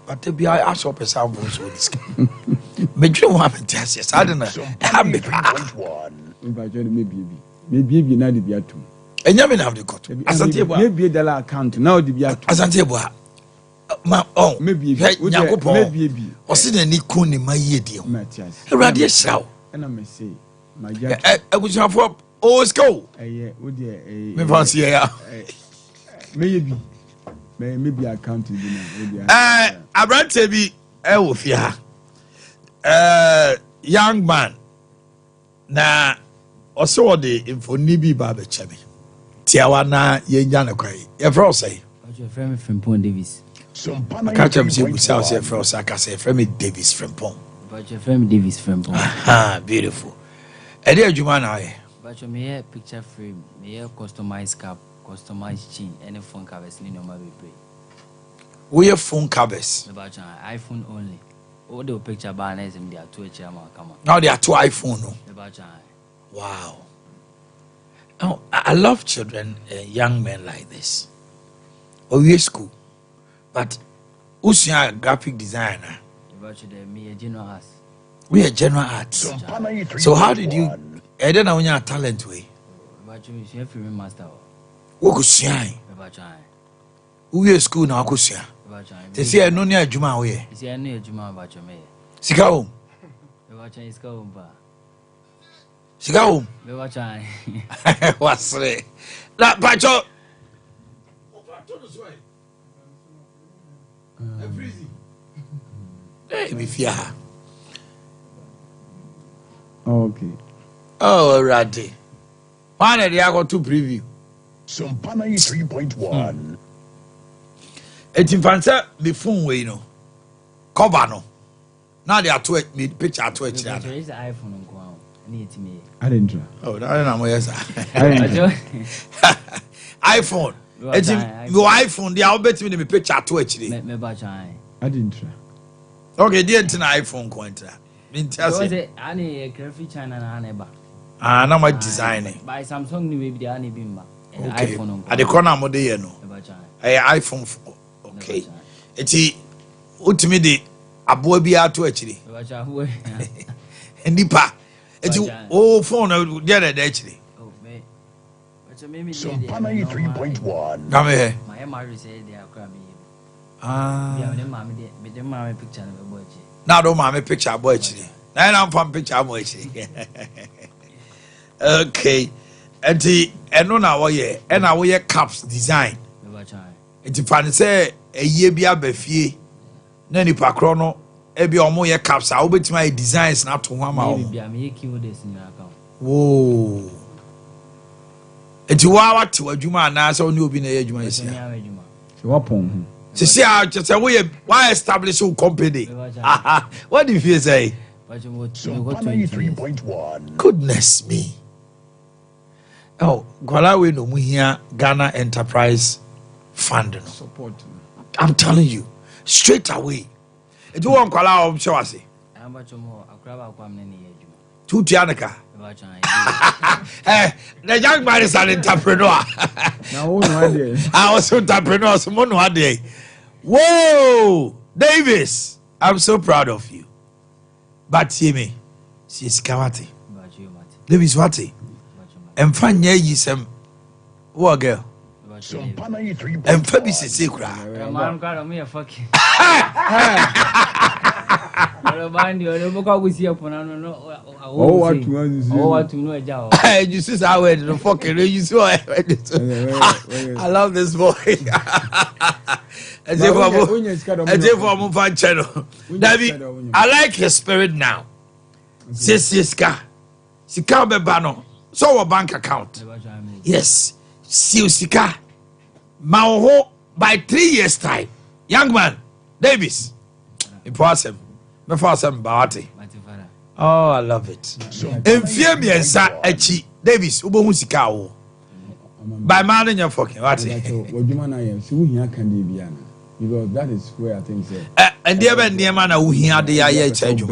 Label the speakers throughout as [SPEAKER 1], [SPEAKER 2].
[SPEAKER 1] but to be I shop a sound voice with this. But you want to test yes, I don't know. Maybe
[SPEAKER 2] not the Biatu.
[SPEAKER 1] And you have the cut.
[SPEAKER 2] Maybe the account now the Biatu.
[SPEAKER 1] As I tell oh,
[SPEAKER 2] maybe
[SPEAKER 1] or see any coon in my year deal.
[SPEAKER 2] Matthias,
[SPEAKER 1] a radius show.
[SPEAKER 2] And I may say, my
[SPEAKER 1] I was have up. Oh, let's go.
[SPEAKER 2] Maybe I can't do
[SPEAKER 1] I brought to be Elfia. Young man. Na also the info Nibi Baba Chemi. Tiawana Yenjana Quay. Your friend say.
[SPEAKER 3] Your friend from Pond Davis.
[SPEAKER 1] I can't tell you we shall say for Saka say friend Davis from Pond.
[SPEAKER 3] But your friend Davis from Pond.
[SPEAKER 1] Ah, beautiful. Eddie Jumana.
[SPEAKER 3] But you may picture frame, may customized cap, customized chin, any phone covers in your mobile play.
[SPEAKER 1] We have phone covers.
[SPEAKER 3] About iPhone only. All the picture banners and they are 2 HM.
[SPEAKER 1] Now there are 2 iPhone.
[SPEAKER 3] About
[SPEAKER 1] wow. Oh, I love children, young men like this. Oh, we school, but who's your graphic designer?
[SPEAKER 3] About you, me a general arts.
[SPEAKER 1] We are general arts. So how did you? I don't know your talent way.
[SPEAKER 3] About you, you film master.
[SPEAKER 1] Who could see?
[SPEAKER 3] About
[SPEAKER 1] we are school now. Could see? They say I know near Juma way.
[SPEAKER 3] See, I know Juma about your mayor.
[SPEAKER 1] Sika home.
[SPEAKER 3] About is go over.
[SPEAKER 1] Sika home.
[SPEAKER 3] What's
[SPEAKER 1] it? That Pacho. Hey, me fear.
[SPEAKER 2] Okay.
[SPEAKER 1] Oh, Raddy. Why did I go to preview?
[SPEAKER 4] Sompa 3.1.
[SPEAKER 1] It's in fancy, me phone way, no. Cover no. Now they are to me picture to it.
[SPEAKER 3] There is an iPhone on ground. Need me.
[SPEAKER 2] I didn't try.
[SPEAKER 1] Oh, I don't know where is iPhone. It's your iPhone. They are betting me picture to it.
[SPEAKER 2] I didn't try.
[SPEAKER 1] Okay, dear to iPhone contra.
[SPEAKER 3] Interesting. I need a graphic channel and neighbor.
[SPEAKER 1] Ah, now my designing.
[SPEAKER 3] By Samsung, maybe the only bimba.
[SPEAKER 1] Okay.
[SPEAKER 3] iPhone
[SPEAKER 1] At the corner of the year, no. iPhone 4. Okay. It's ultimately a boy be out to actually. And Nipa. It's oh phone get it actually.
[SPEAKER 3] Oh, man.
[SPEAKER 4] Sompa 3.1.
[SPEAKER 1] Come here.
[SPEAKER 3] My MRI said they are cramming.
[SPEAKER 1] Ah.
[SPEAKER 3] Yeah, the mommy picture of a boy.
[SPEAKER 1] Now don't mammy picture boy actually. Now I'm from picture boy actually. Okay. And the and no now we and now we caps design. It's funny say a year be a befie. Nani pa chrono ebi omo ye caps a obeti my designs na to ho ma o. Whoa. It's wa te adwuma na say oni obi na ye adwuma isi.
[SPEAKER 2] So what pon?
[SPEAKER 1] See how just say why establish a company. What did you say?
[SPEAKER 4] Sompa 3.1.
[SPEAKER 1] Goodness me. Oh, Kwala we no mu here Ghana Enterprise Fund no.
[SPEAKER 2] Support.
[SPEAKER 1] I'm telling you, straight away. It do one Kwala of show us. Two Tianaka. The young man is an entrepreneur. I was an entrepreneur, someone one day. Whoa, Davis, I'm so proud of you. But see me, she's Kawati. Davis Wati. And find ye some what girl?
[SPEAKER 4] Sompa 3.1.
[SPEAKER 1] And Fabi secret.
[SPEAKER 3] Man, got me a fucking.
[SPEAKER 1] You see how the fucking you see I love this boy. As if I'm fan channel. David, I like his spirit now. Siska. Sika bebano. So a bank account. Yes. Sika. Maho by 3 years time. Young man, Davis. Impossible. Bawati. Oh, I love it. And fear me and sa echi Davis. Ubo sika o. By man in your fucking what?
[SPEAKER 2] Because that is where I think so.
[SPEAKER 1] And the other man who hear the air charge.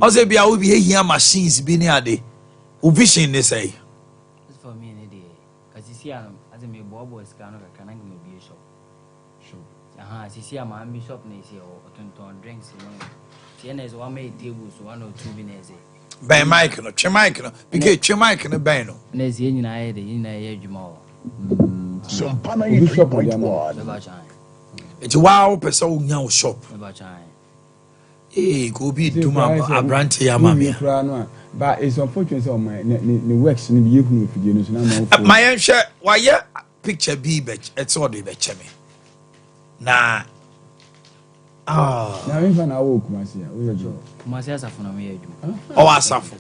[SPEAKER 1] Also, be I will be here machines being here. Vision they say.
[SPEAKER 3] It's for me any day. Because you see, as a boy is kind of a shop. Sure. sisi ama ambi shop na isi o tonton drinks no. TNS one make tables 1 or 2 minutes.
[SPEAKER 1] Ben Mike no, che Mike no. Because Mike no ben no.
[SPEAKER 3] Na isi nyina ye de nyina ye adwuma o.
[SPEAKER 4] Sompa 93.1.
[SPEAKER 3] Beba chan.
[SPEAKER 1] It's wow person wo nya wo shop.
[SPEAKER 3] Beba chan.
[SPEAKER 1] Eh, go be duma abrante ya mama.
[SPEAKER 2] But it's unfortunate so my the works ni be ehunu fidie no so na ma.
[SPEAKER 1] My enhwe waye picture bi be it's all dey be che me. Na
[SPEAKER 2] na me fa na wo kumasi ya wo yejo
[SPEAKER 3] Kumasi asafo na me ye adwuma.
[SPEAKER 1] o asafo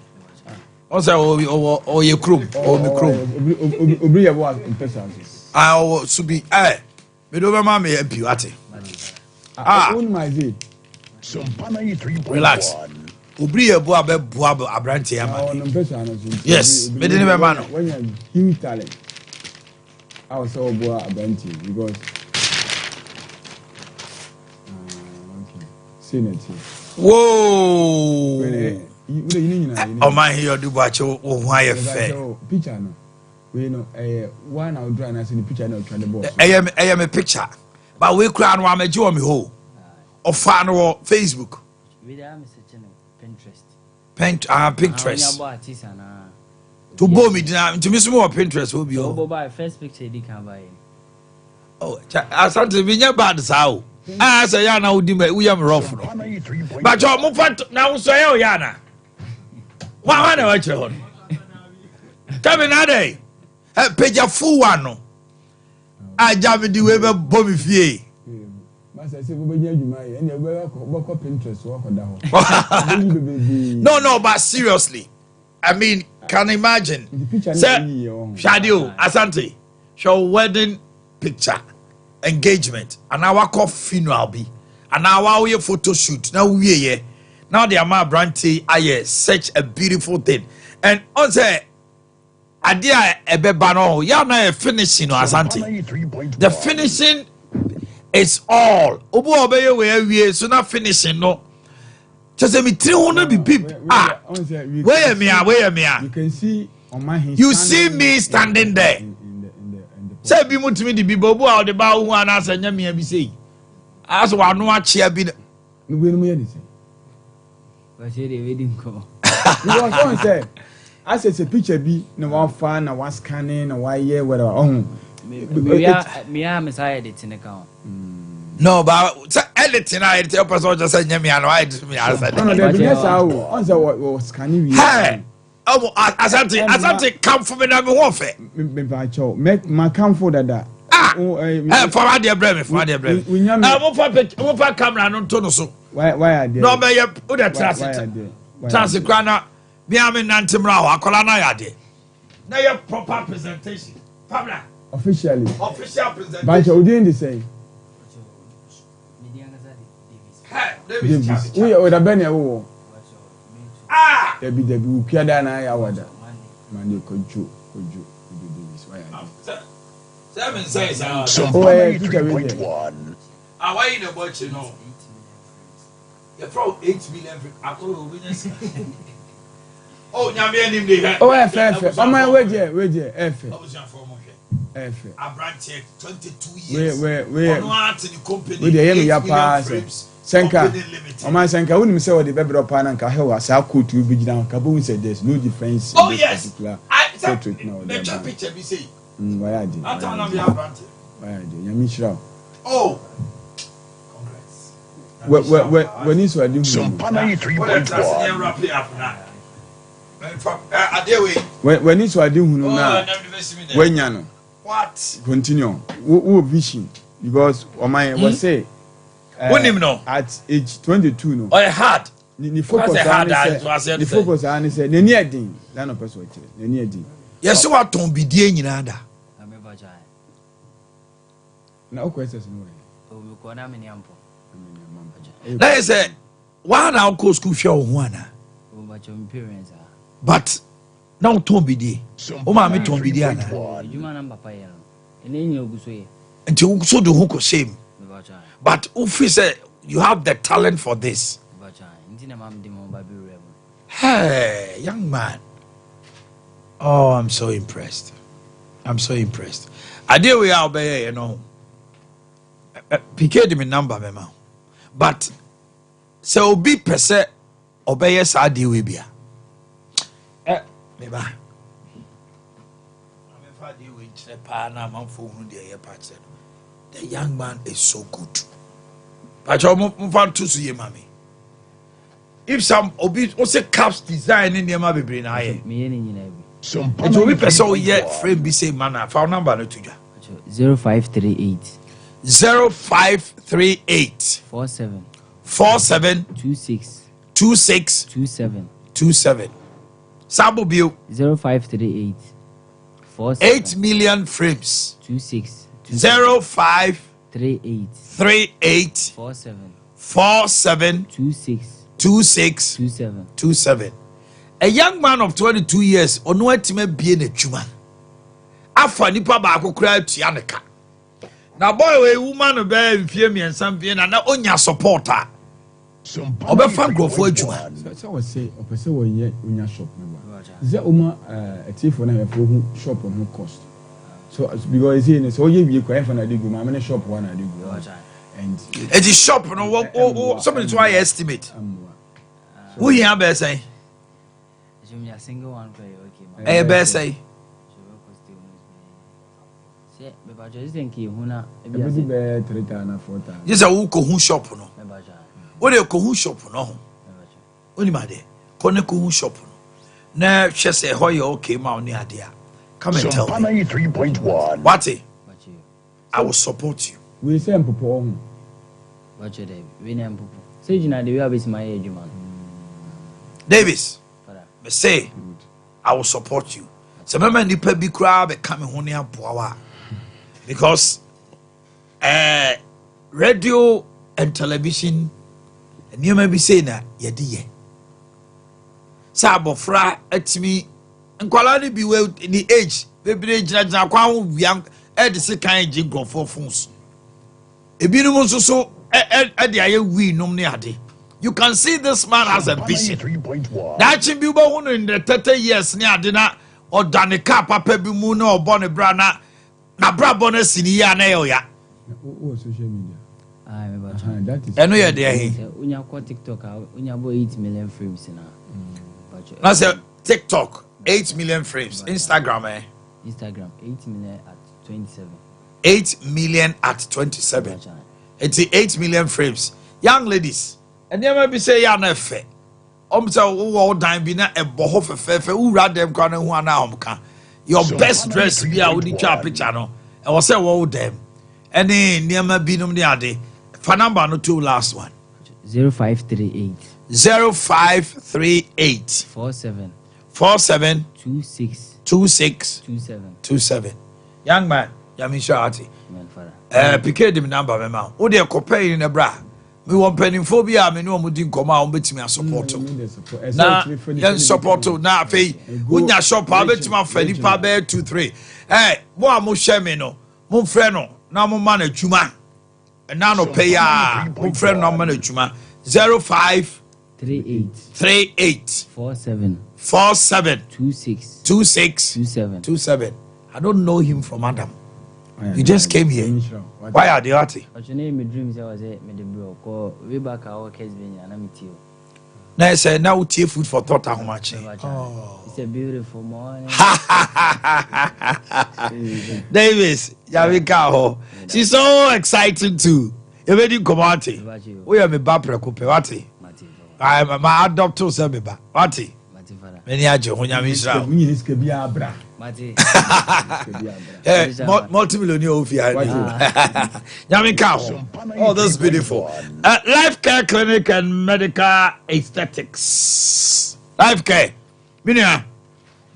[SPEAKER 1] o say o ye krom o me krom
[SPEAKER 2] obri ye bo pesa
[SPEAKER 1] o subi me do be ma me abi ate
[SPEAKER 2] on my day
[SPEAKER 4] Sompa 93.1.
[SPEAKER 1] relax obri ye bo abebo abrante ya ma
[SPEAKER 2] no pesa no so
[SPEAKER 1] yes me dey be ma no
[SPEAKER 2] when you huge talent I was so bo abrante because
[SPEAKER 1] whoa Omanhene Yaw do Boakye wo ho aye fe
[SPEAKER 2] picture no we know one out dry na see the picture na try the boss
[SPEAKER 1] me picture but we kura no amaje o me ho ofa no Facebook
[SPEAKER 3] We dey am searching Pinterest.
[SPEAKER 1] Pinterest
[SPEAKER 3] Abo artist na.
[SPEAKER 1] to bo me dina ntimi so mo Pinterest obi o
[SPEAKER 3] Obo buy first picture di kan buy.
[SPEAKER 1] oh asante bi nya bad sa o say ya na udi me we am rough no
[SPEAKER 4] Sompa 93.1.
[SPEAKER 1] but yo mo fat na wo so ya o ya na wa na wa kire ho come na dey page full one no aja me di we be bo me fie
[SPEAKER 2] Master say go be adwuma ye na be Pinterest wo koda ho
[SPEAKER 1] no but seriously I mean can imagine say shadio asante show wedding picture engagement and our call funeral be and our photo shoot now we now the ama branty aye such a beautiful thing and on say idea ebeba no ya na finishing no asante the finishing is all obo obeye we awie so na finishing no just me 300 be beep where me
[SPEAKER 2] you can see Omanhene
[SPEAKER 1] you see me standing there say bi mutimi di bi bobu a de ba hu ana asanya me bi sei as wa no achia bi
[SPEAKER 2] no we no me say
[SPEAKER 3] But say the wedding come.
[SPEAKER 2] because on say I say a picture bi na one fan na one scanning na one year whatever
[SPEAKER 3] Me am say the tin account.
[SPEAKER 1] no but say editing I tell person just say me and why do me answer
[SPEAKER 2] no there be yes on say what scanning we
[SPEAKER 1] hey oh asante come for me na me ho fe
[SPEAKER 2] me ba cho me come for that
[SPEAKER 1] for my dear brother mo fa camera no to no so
[SPEAKER 2] why are there
[SPEAKER 1] no be ye o de transit kwana bi am nantemra ho akola na ya de na your proper presentation family
[SPEAKER 2] official
[SPEAKER 1] presentation
[SPEAKER 2] but you doing the same Davis we o da ben e wo Debbie ukiada na ya wada mande kojo Davis why are there
[SPEAKER 1] 7 says
[SPEAKER 4] Sompa 93.1.
[SPEAKER 1] why in the watch you know you throw 8 million akoro witness oh nyame anim dey here
[SPEAKER 2] oh efe o my weje efe efe
[SPEAKER 1] abranche 22 years
[SPEAKER 2] we
[SPEAKER 1] no art in the company
[SPEAKER 2] we dey ya pass Senka o my Senka woni me say we dey bebro pa na nka hewa sa coat bi gina ka bo say there's no difference
[SPEAKER 1] oh yes I
[SPEAKER 2] portrait now
[SPEAKER 1] the picture be say
[SPEAKER 2] why are they
[SPEAKER 1] atana be abranche
[SPEAKER 2] why are they nyame shira
[SPEAKER 1] oh
[SPEAKER 2] when is what do
[SPEAKER 4] Sompa 93.1.
[SPEAKER 2] when is what do na wenya no
[SPEAKER 1] what
[SPEAKER 2] continue who vision because o my was say
[SPEAKER 1] no
[SPEAKER 2] at age 22 no
[SPEAKER 1] or hard
[SPEAKER 2] ni focus on the focus on say ni edin that no person kire ni edin
[SPEAKER 1] yes what ton bidie nyina da
[SPEAKER 3] Ameba jai.
[SPEAKER 2] na o questions no way
[SPEAKER 3] O me ko na me ni ampo.
[SPEAKER 1] na say why na go school hwe wo ho ana
[SPEAKER 3] O ba chom parents ah.
[SPEAKER 1] but now ton bidie o ma me ton bidie ana
[SPEAKER 3] Ejuma na papa ye no. Ene nyi oguso ye.
[SPEAKER 1] nti so do ho ko shame
[SPEAKER 3] Meba jai.
[SPEAKER 1] but if you say you have the talent for this
[SPEAKER 3] Meba jai. Nti na mam di mo ba bi rem.
[SPEAKER 1] hey young man oh I'm so impressed Ade we are obey you know PK de me number me ma. But so obi pese obeye sa de we bia. Me ba. Me fa de we chire pa na manfo hu de ye pa chire. The young man is so good. But you move to see mommy. If some obi say caps design in the ma bebre na ye. It will be person yet frame be say man phone number no to
[SPEAKER 3] 0538
[SPEAKER 1] 0538 47 26 27 Sabo bio
[SPEAKER 3] 0538
[SPEAKER 1] 8 million frames 0538 47 26 a young man of 22 years ono atime bie na twuma afa nipa ba akokra atua ne ka na boy we woman be mfie miensa mfie na onya supporter obefa grofo adwuma
[SPEAKER 2] so we say opese wo ye onya shop me ba ze oma etifo na me hu shop on cost so because here so ye wie kwa na dey go ma me shop one na dey go and
[SPEAKER 1] it is shop no somebody try estimate who here be say
[SPEAKER 3] a single one player, okay.
[SPEAKER 1] Eh, best say.
[SPEAKER 3] Say, but just think you huna.
[SPEAKER 2] Maybe 3,000 4,000.
[SPEAKER 1] Yes, I will go who shop no. What do you go who shop no? Only my day. Connect who shop no. Na she say how you okay ma oni adea. Come and tell me.
[SPEAKER 4] 3.1.
[SPEAKER 1] What? I will support you.
[SPEAKER 2] We say mpopo.
[SPEAKER 3] What you dey? We name popo. Say you na the way abis my age man.
[SPEAKER 1] Davis. Me say I will support you. So remember nipa bi kra be come ho ne aboa because radio and television and you may be saying na ye di ye. Sa abofra atimi nkwala ni bi we in the age bebre gina kwa ho wiam e de se kan gi grofo phones. Ebinum so so e de aye wi nom ne ade. You can see this man has a vision. That should be born in the 30 years near dinner or Danica Papa Bimuno or Bonnie Brana. Na bra bonus in ya na ya.
[SPEAKER 2] Oh, social media.
[SPEAKER 3] That
[SPEAKER 2] is.
[SPEAKER 1] I know you're there.
[SPEAKER 3] Unya ko TikTok, unya bo 8 million frames na.
[SPEAKER 1] I said TikTok 8 million frames. Instagram
[SPEAKER 3] Instagram 8 million at 27.
[SPEAKER 1] 8 million at 27. It's 8 million frames. Young ladies. And never be say ya na fe. Say wo dan bi na ebo ho fefefe wo ra dem kwa na hu ana omka. Your best dress bi a wo di twa picture no. E wo say wo dem. Any niam bi num de ade. Fa number no to last one.
[SPEAKER 3] 0538 47 26
[SPEAKER 1] 27. Young man, Yami Shati. PK the number me ma. Wo de kopay in the bra. Me want penifobia me no mudi nkoma o betimi support. Na yen support na afei unya shop a betimi afani pa be 2 3. Mo a mo hye me no. Mo frɛ no na mo ma na adwuma. Na no pay ya. Mo frɛ no ma na adwuma. 0538 47 26 I don't know him from Adam. You just came here. Why are they arty?
[SPEAKER 3] What's your name? My dreams I was at Medibro. Way back our case being an amateur.
[SPEAKER 1] Now I said now tea food for thought how much.
[SPEAKER 3] It's a beautiful morning.
[SPEAKER 1] Davis, Yavika. She's so excited too. You ready come out? We have a bapra coupe. What? I'm my adopted son. What? Many ajo when you miss out. Multi-millionaire officer. Oh, that's beautiful. Life care clinic and medical aesthetics. Life care. Minia.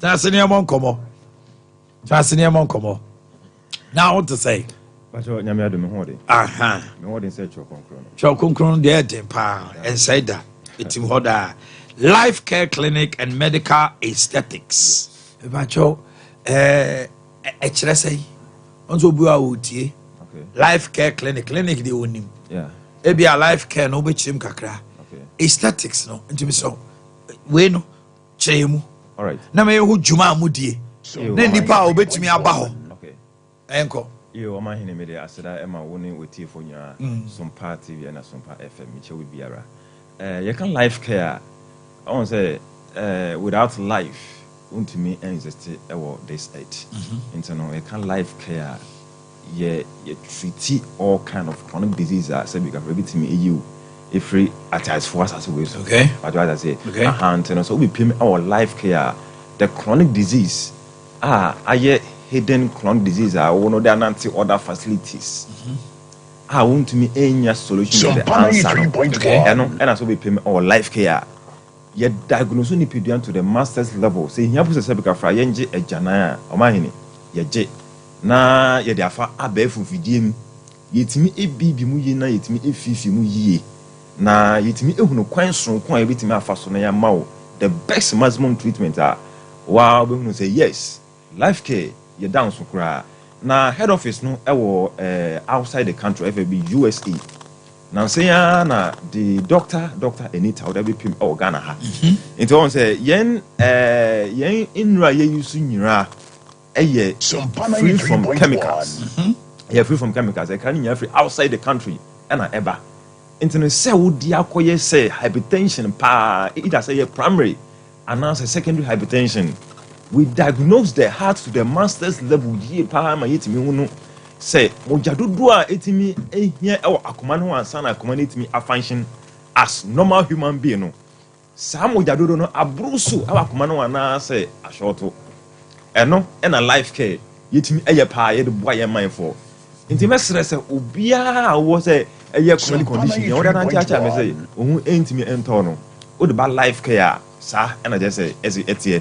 [SPEAKER 1] That's near Moncomo. That's near Moncomo. Now what to say? Aha. Chokunkron there and said that it's in order. Life care clinic and medical aesthetics. Ebacho say onzo bua otie. Life care clinic dey onim.
[SPEAKER 5] Yeah.
[SPEAKER 1] Ebi a life care no be chim kakra.
[SPEAKER 5] Okay.
[SPEAKER 1] Aesthetics no ntimi so. We no chemu.
[SPEAKER 5] All right.
[SPEAKER 1] Na me hu juma amudie. Na nipa obetimi aba ho.
[SPEAKER 5] Okay.
[SPEAKER 1] Enko.
[SPEAKER 5] Yo, Omanhene media aseda Emma woni wetie for nya Sompa TV and Sompa FM meche we biara. You can life care. I want say without life untimi exist this age. Internal you can life care. You treat all kind of chronic diseases say because to me you if free attached for us as always.
[SPEAKER 1] Okay.
[SPEAKER 5] But what I say
[SPEAKER 1] Okay.
[SPEAKER 5] so we pay our life care the chronic disease I hidden chronic disease one of the other facilities want to me any solution to the answer and as we pay our life care yet diagnose ni pedian to the master's level say here put say because fra yenje ejana Omanhene ye na ye de afa abefu fidiem yetimi ebibi mu yi na yetimi efifi mu yi na yetimi ehunu kwan so kon yetimi afa so na ya mawo the best maximum treatment wow we say yes life care you down so kra na head office no outside the country FAB USA now say na the doctor Anita would be pim Ghana ha into on say yen inra ye use nyira free from chemicals free from chemicals they can free outside the country and eba into say wo dia koye say hypertension pa either say primary and now say secondary hypertension. We diagnose the heart to the master's level ye pa ma yetimi hunu say mojadodo a etimi ehia akoma no ansa na akoma etimi a function as normal human being no sa mojadodo no abruso akoma no ana say ashoto eno na life care yetimi eye pa ye de boa ye mind for intime stress obia wo say eye chronic condition ye oda na ntia me say ohun entimi ento no o de ba life care sa na just say etie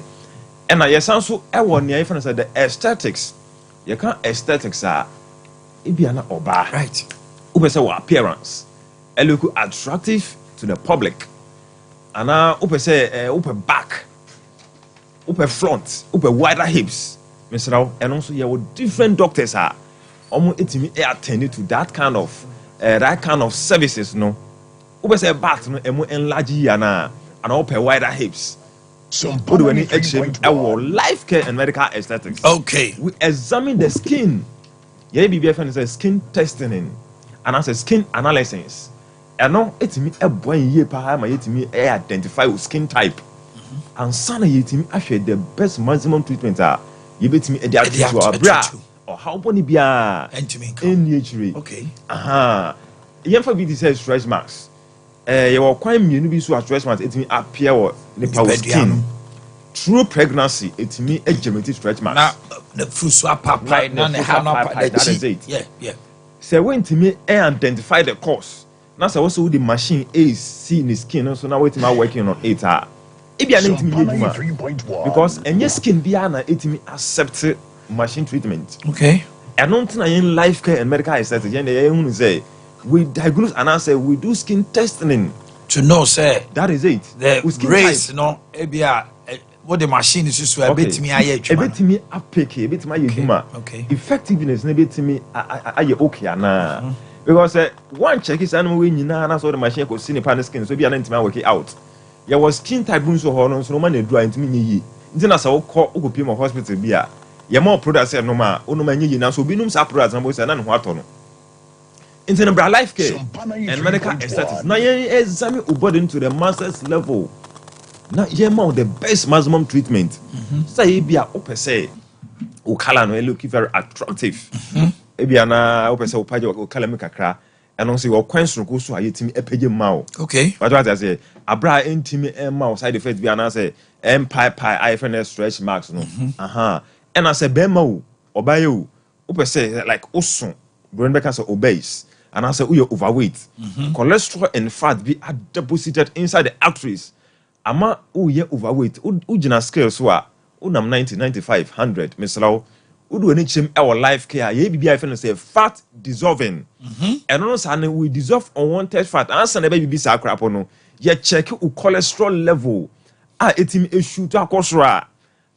[SPEAKER 5] and I sound so ne I say the aesthetics. You can't aesthetics it be an oba.
[SPEAKER 1] Right.
[SPEAKER 5] Who say what appearance. It look attractive to the public. And now who say back, front, wider hips. Mr. And also you have different doctors almost attending to that kind of services no. Who say back no enlarge and open wider hips.
[SPEAKER 4] Sompa 93.1
[SPEAKER 5] our life care and medical aesthetics.
[SPEAKER 1] Okay.
[SPEAKER 5] We examine the skin. Yeah, BBFN is skin testing and as a skin analysis. And now it's me a boy ye pa ma yetimi identify with skin type. And sana yetimi actually the best maximum treatment you bet me adapt to our bra or how boni bia NHRA.
[SPEAKER 1] Okay.
[SPEAKER 5] Yen for be say stretch marks. You were quite immune to stretch marks. It me appear or the power skin. True pregnancy, it me a genetic stretch marks.
[SPEAKER 1] Now the fruit swap pipe,
[SPEAKER 5] that is it.
[SPEAKER 1] Yeah.
[SPEAKER 5] So when to me identify the cause. Now so also the machine is seeing the skin. So now waiting working on it. It be an because any skin be an it me accept machine treatment.
[SPEAKER 1] Okay.
[SPEAKER 5] And not in life care and medical aesthetics. And say we diagnose and answer we do skin testing
[SPEAKER 1] to know say
[SPEAKER 5] that is it.
[SPEAKER 1] The race no ebia what the machine is just a bit me aye
[SPEAKER 5] a bit me apeke a bit my yuma effectiveness na bit me aye okay na because one check is animal we nyina na so the machine ko see the skin so bia na ntimi work out ya was skin type nso ho no so no man na dura ntimi nyi nti na sa wo ko pim hospital bia ya more products no ma ono ma nyi na so binum sa products na bo say na ne ho ato no into the life care and medical aesthetics. Now you examine your body to the master's level. Now you want the best maximum treatment. Say be a open say, o color no look very attractive. Ebi ana open say o page o color make kakra. And also your question go so ayetimi epege ma.
[SPEAKER 1] Okay.
[SPEAKER 5] What I say? Abra intimi ma side effect be ana say pie IFN stretch marks no. And I say be ma o obaye o. Open say like osun. Brain make us obese. And I say, you're overweight. Cholesterol and fat be deposited inside the arteries. Ama you're overweight. Ujina scale so unam 90, 95, 100. Mr. Udu any our life care. Ye be say fat dissolving. And also we dissolve unwanted fat. Answer never be sa crap no. Ye check your cholesterol level. Etim issue to akosra.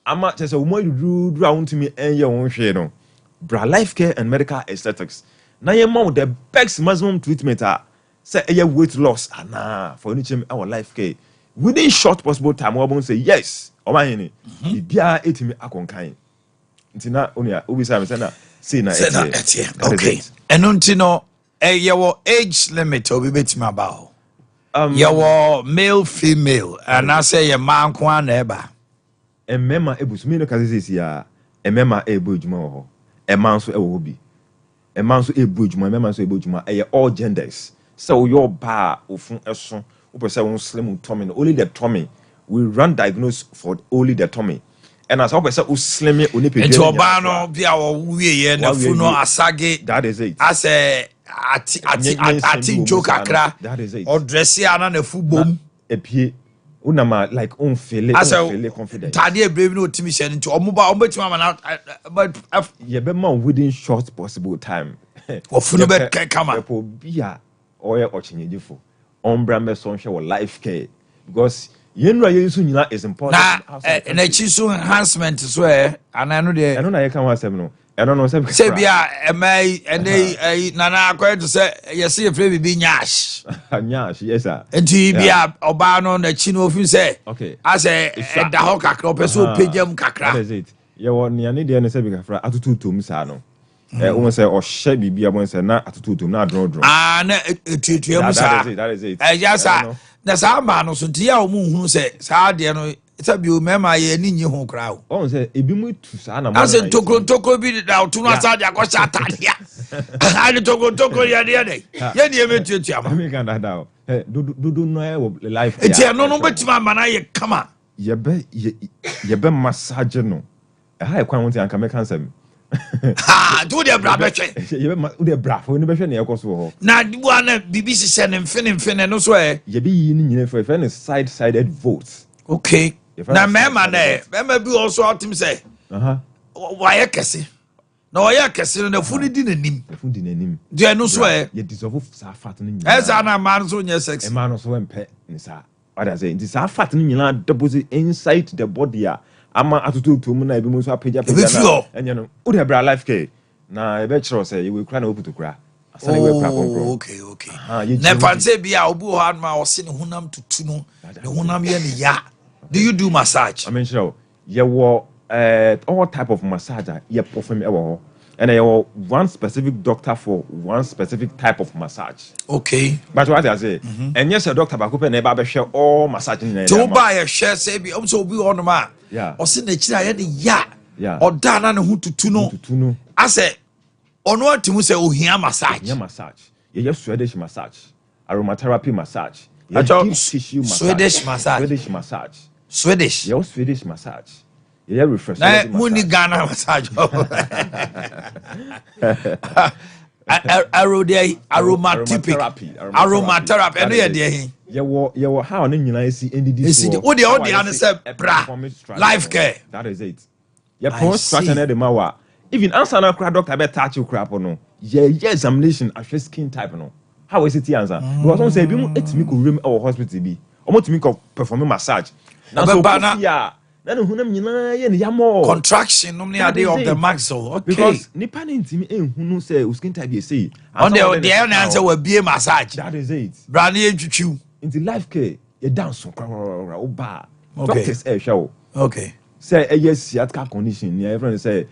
[SPEAKER 5] Ama just a woman do round to me and your own share no. Bra life care and medical aesthetics. Now you mount the best maximum treatment say a weight loss for any our life care within short possible time. We won't say yes. Omanhene, bia etimi akonkan. Ntina onia obi say me say na say na
[SPEAKER 1] okay eno no your age limit obi betima about your male female and I say your man ko na eba
[SPEAKER 5] emema ebusumi no kaze sisi ya emema ebo ejuma ho ema nso ewo bi ema nso ebo ejuma emema nso ebo ejuma all genders so your ba ofun eso wo pese won slim tummy only the tummy we run diagnose for only the tummy and as we say o slim oni pe
[SPEAKER 1] nti oba no bia wo wie ye na fu no asage
[SPEAKER 5] that is it
[SPEAKER 1] as ati jokakra
[SPEAKER 5] that is it
[SPEAKER 1] or dress ya na fu bom
[SPEAKER 5] epie unama like on feel confident
[SPEAKER 1] tade ebrebe no otimi hye nti omobetima ma but
[SPEAKER 5] ye be man within short possible time
[SPEAKER 1] ofu no be kama
[SPEAKER 5] people bia oye ochinyejifo ombra me so hwe life care because yenra yesu nyina is important
[SPEAKER 1] na chi so enhancement so anano de
[SPEAKER 5] eno na ye kan wasem no eno no
[SPEAKER 1] say bia emai ene nana akwa to say yes e free bibi nyash
[SPEAKER 5] nyash yes sir
[SPEAKER 1] enti bia oba no na chi no ofi say
[SPEAKER 5] okay
[SPEAKER 1] as da ho kakra opeso pejam kakra
[SPEAKER 5] that is it ye won ne ne de ne say bi kafra atututum sa no o say o hye bibia mo say na atututum na adrodro
[SPEAKER 1] na etuetuam sa
[SPEAKER 5] that is it
[SPEAKER 1] yes sir na sa ma no so ntia o mu hunu say sa de no sabi o mema ye ni nyi ho kra o
[SPEAKER 5] on say ebi mu tu sa na mo
[SPEAKER 1] as tokro bi da otu na sa de akosha atadia ani tokro ya de ye ni e metuetua ma
[SPEAKER 5] me kan da do no e life
[SPEAKER 1] eti no betima ma na ye kama
[SPEAKER 5] ye be massage no ha e kwan won ti anka me kan sam
[SPEAKER 1] ha do de bra betwe
[SPEAKER 5] ye be de bra fo ni be hwe na ye koso ho
[SPEAKER 1] na dibu na bibi sise ne mfene no so
[SPEAKER 5] ye be yi ni nyine for any side-sided votes
[SPEAKER 1] okay na mema bi also atim say why kese na why kese na fu ni di nanim de no so
[SPEAKER 5] ye dissolve sa fat no nyina
[SPEAKER 1] esa na man so nye sex
[SPEAKER 5] e man no so empe ni sa what I say this fat no nyina deposit inside the body ama atututu mu na ebi mu so apagya na enye no wo de bra life care na e be kire say you kura na oputu kura asane we kura konkro
[SPEAKER 1] okay na fancy bia obu ho anma o se ne hunam tutu no ne hunam ye ne ya do you do massage
[SPEAKER 5] I mean sure ye wo all type of massage ye perform e wo and you one specific doctor for one specific type of massage
[SPEAKER 1] okay
[SPEAKER 5] but what I say and yes a doctor ba ko pe na e ba be hwe all massage ni na
[SPEAKER 1] to buy a share say bi so obi on ma o se na kira ye de ya o da na ne hu tutu no ase ono atimu se ohia massage
[SPEAKER 5] ye Swedish massage aromatherapy massage
[SPEAKER 1] tissue massage Swedish
[SPEAKER 5] massage yeah refresh
[SPEAKER 1] na muni Ghana massage aromatherapy eno ye de hin
[SPEAKER 5] ye wo how no nyina esi ndidi so
[SPEAKER 1] wo de an say bra life care
[SPEAKER 5] that is it ye pon structure na de ma wa even answer na kra doctor be touch you crap no ye examination a skin type no how is it answer because some say bi mu etimi ko rem e hospital bi o mo timi ko perform massage na so ya na no hunam nyina ye ne yamo
[SPEAKER 1] contraction no near day of the muscle okay
[SPEAKER 5] because nipa ne ntimi ehunu say skin type be say
[SPEAKER 1] on the answer will be a massage
[SPEAKER 5] that is it
[SPEAKER 1] brand new twitwu
[SPEAKER 5] in the life care you dance o ba doctors e hwe
[SPEAKER 1] okay
[SPEAKER 5] say e yes sciatica condition ne everyone say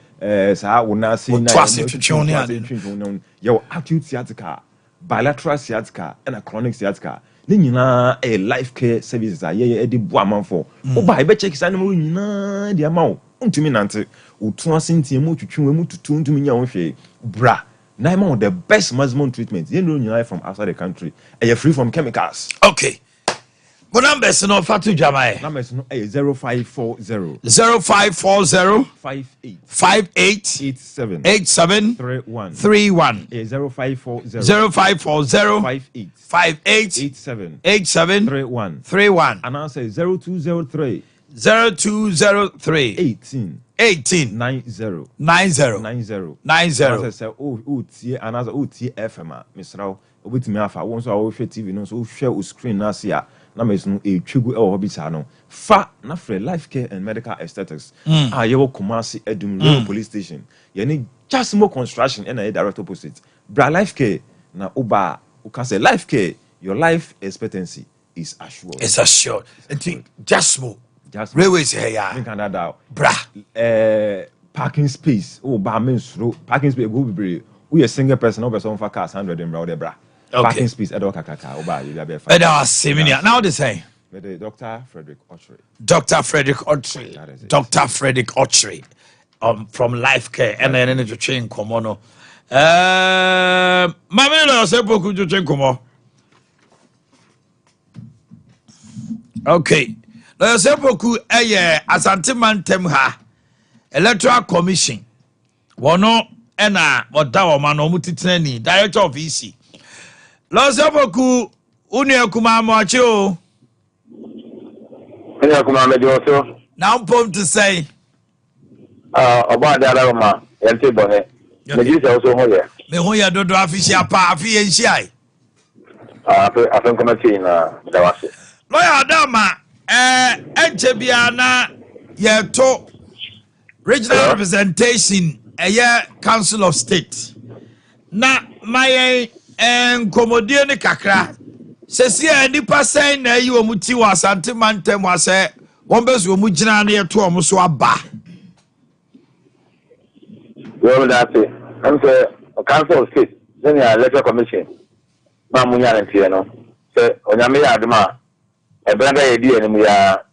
[SPEAKER 5] sa wona say na
[SPEAKER 1] twitwu ne ade
[SPEAKER 5] you acute sciatica bilateral sciatica and chronic sciatica ni nyina life care services ye de bo amanfo o ba e be check sa na mo nyina de ama wo ntumi nante o tun asentie mo twetwe mu tutu ntumi nya wo hwe bra na ma the best maximum treatment you know nyina from outside the country and you free from chemicals
[SPEAKER 1] okay go numbers no fatu jamae
[SPEAKER 5] numbers no 0540 58 87 31 0540 58 87 31 and answer 0203 18 90 say oh tie another oh tie fm misraw obetimi afa won so awo hwe tv no so hwe o screen na sia na mesu etwegu e wo bi sa no fa na free life care and medical aesthetics ye wo Kumasi Edum police station ye ni just more construction and a direct opposite bra life care na oba o ka say life care your life expectancy is assured
[SPEAKER 1] just more railways here ya
[SPEAKER 5] in Canada
[SPEAKER 1] bra
[SPEAKER 5] parking space. Oh, ba means parking space go be. We a single person, no person for cars 100 in broad bra. Parking space at Okaka, Oba, you be fine.
[SPEAKER 1] Now they say.
[SPEAKER 5] Dr. Frederick Autry.
[SPEAKER 1] Dr. Frederick Autry. Dr. Frederick Autry. From Life Care and then to train Komono. Mamma say beaucoup to train Komo. Okay. There's a beaucoup Asante Mantem ha Electoral Commission. Wono ena odawo mano mutiteni director of EC. There's a beaucoup Unia Kuma Moachi o.
[SPEAKER 6] Unia Kuma Medioso.
[SPEAKER 1] Now pom to say
[SPEAKER 6] about the other man, Yante Bonnet. The Jews also here.
[SPEAKER 1] Me who ya do official pa afi enhia.
[SPEAKER 6] I think committee in Dawasi.
[SPEAKER 1] Lawyer Adama enche bia na ye to regional representation Council of State. Na my enkomodie ne kakra. Sesi nipa sen na yi omuti wa Asante Mantem wa se won bezu omu gina na ye to omu so aba.
[SPEAKER 6] Well, that's it. I'm saying Council of State, then the Electoral Commission. Mamunya and Tiano. So, on Yamia Adama, a brother idea, and we are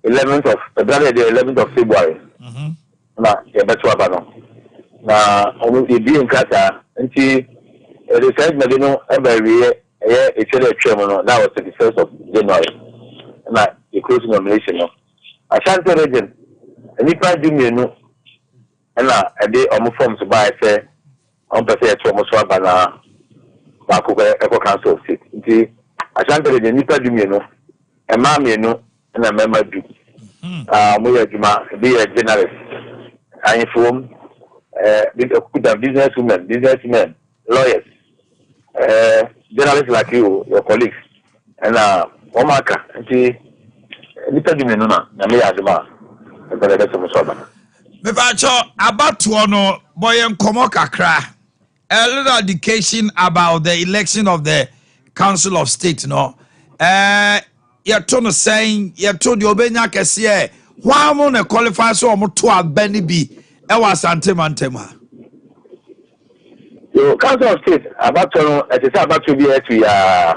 [SPEAKER 6] 11th of February. Now, you're better about now, only be in Qatar, and she said, Medino, every year, it's a chairman. That was the 1st of January. Now, the closing nomination. I shan't tell region, and if I do me, and a day on form to buy say on per se to almost Bana Eco Council of State. I shan't tell you Nipa Dumino, a mammy no, and a member do. Juma be a journalist. I inform businessmen, lawyers, journalists like you, your colleagues, and Omaka, and Nipa Dumino, Namia Juma, and the rest of Musaba.
[SPEAKER 1] Me bacho abatuo no boy enkomo kakra a little education about the election of the Council of State no you to saying you to the obenya kese why mo na qualify so mo to abani bi e wa Asante Mantem ha
[SPEAKER 6] yo Council of State abatuo no e say abatuo bi etu ya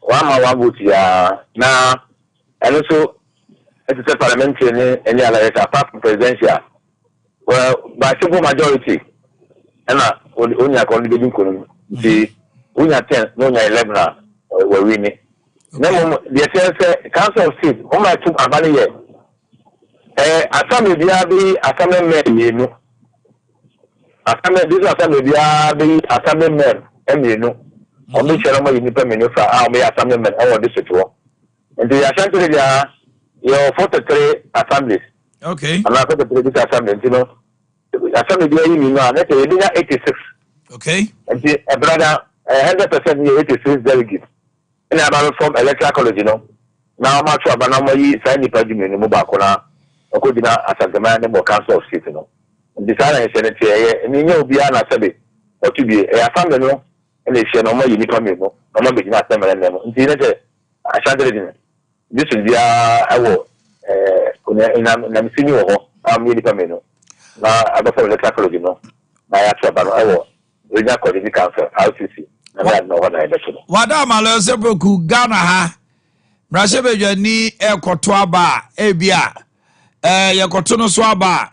[SPEAKER 6] one man one vote ya na and also it's a parliamentary any other apart from presidential. Well, by simple majority, and only according to the only 10, no 11 were winning. Then the Council of State, on my two abani ye. Assembly biabi, assembly men, you know. Assembly this assembly biabi, assembly men, you know. Only Shalom in the minister, I'll be assembly men over this one. And the assembly your 43 assemblies.
[SPEAKER 1] Okay.
[SPEAKER 6] And I got the assembly, you know. Assembly, you know, 86.
[SPEAKER 1] Okay.
[SPEAKER 6] And a brother, 100% 86 delegates. And I'm from Electoral College, you know. Now, I'm actually about Namai, Sani Pajim, and Mubakona, Okudina, Asante Mantem, or Council of State, you know. And the Sana Senate, and you know, Biana Sabi, or to be a family, no, and they share no more uniform, no, no more not them, and then I shan't. This is the I will I'm seeing you. I'm really coming. Now I got the tackle, you know. I actually, but I will. We not call the council. How to see? I know what I do.
[SPEAKER 1] Wadama le sepoku Ghana ha. Brasebe ni ekoto aba ebia. Yekoto no so aba.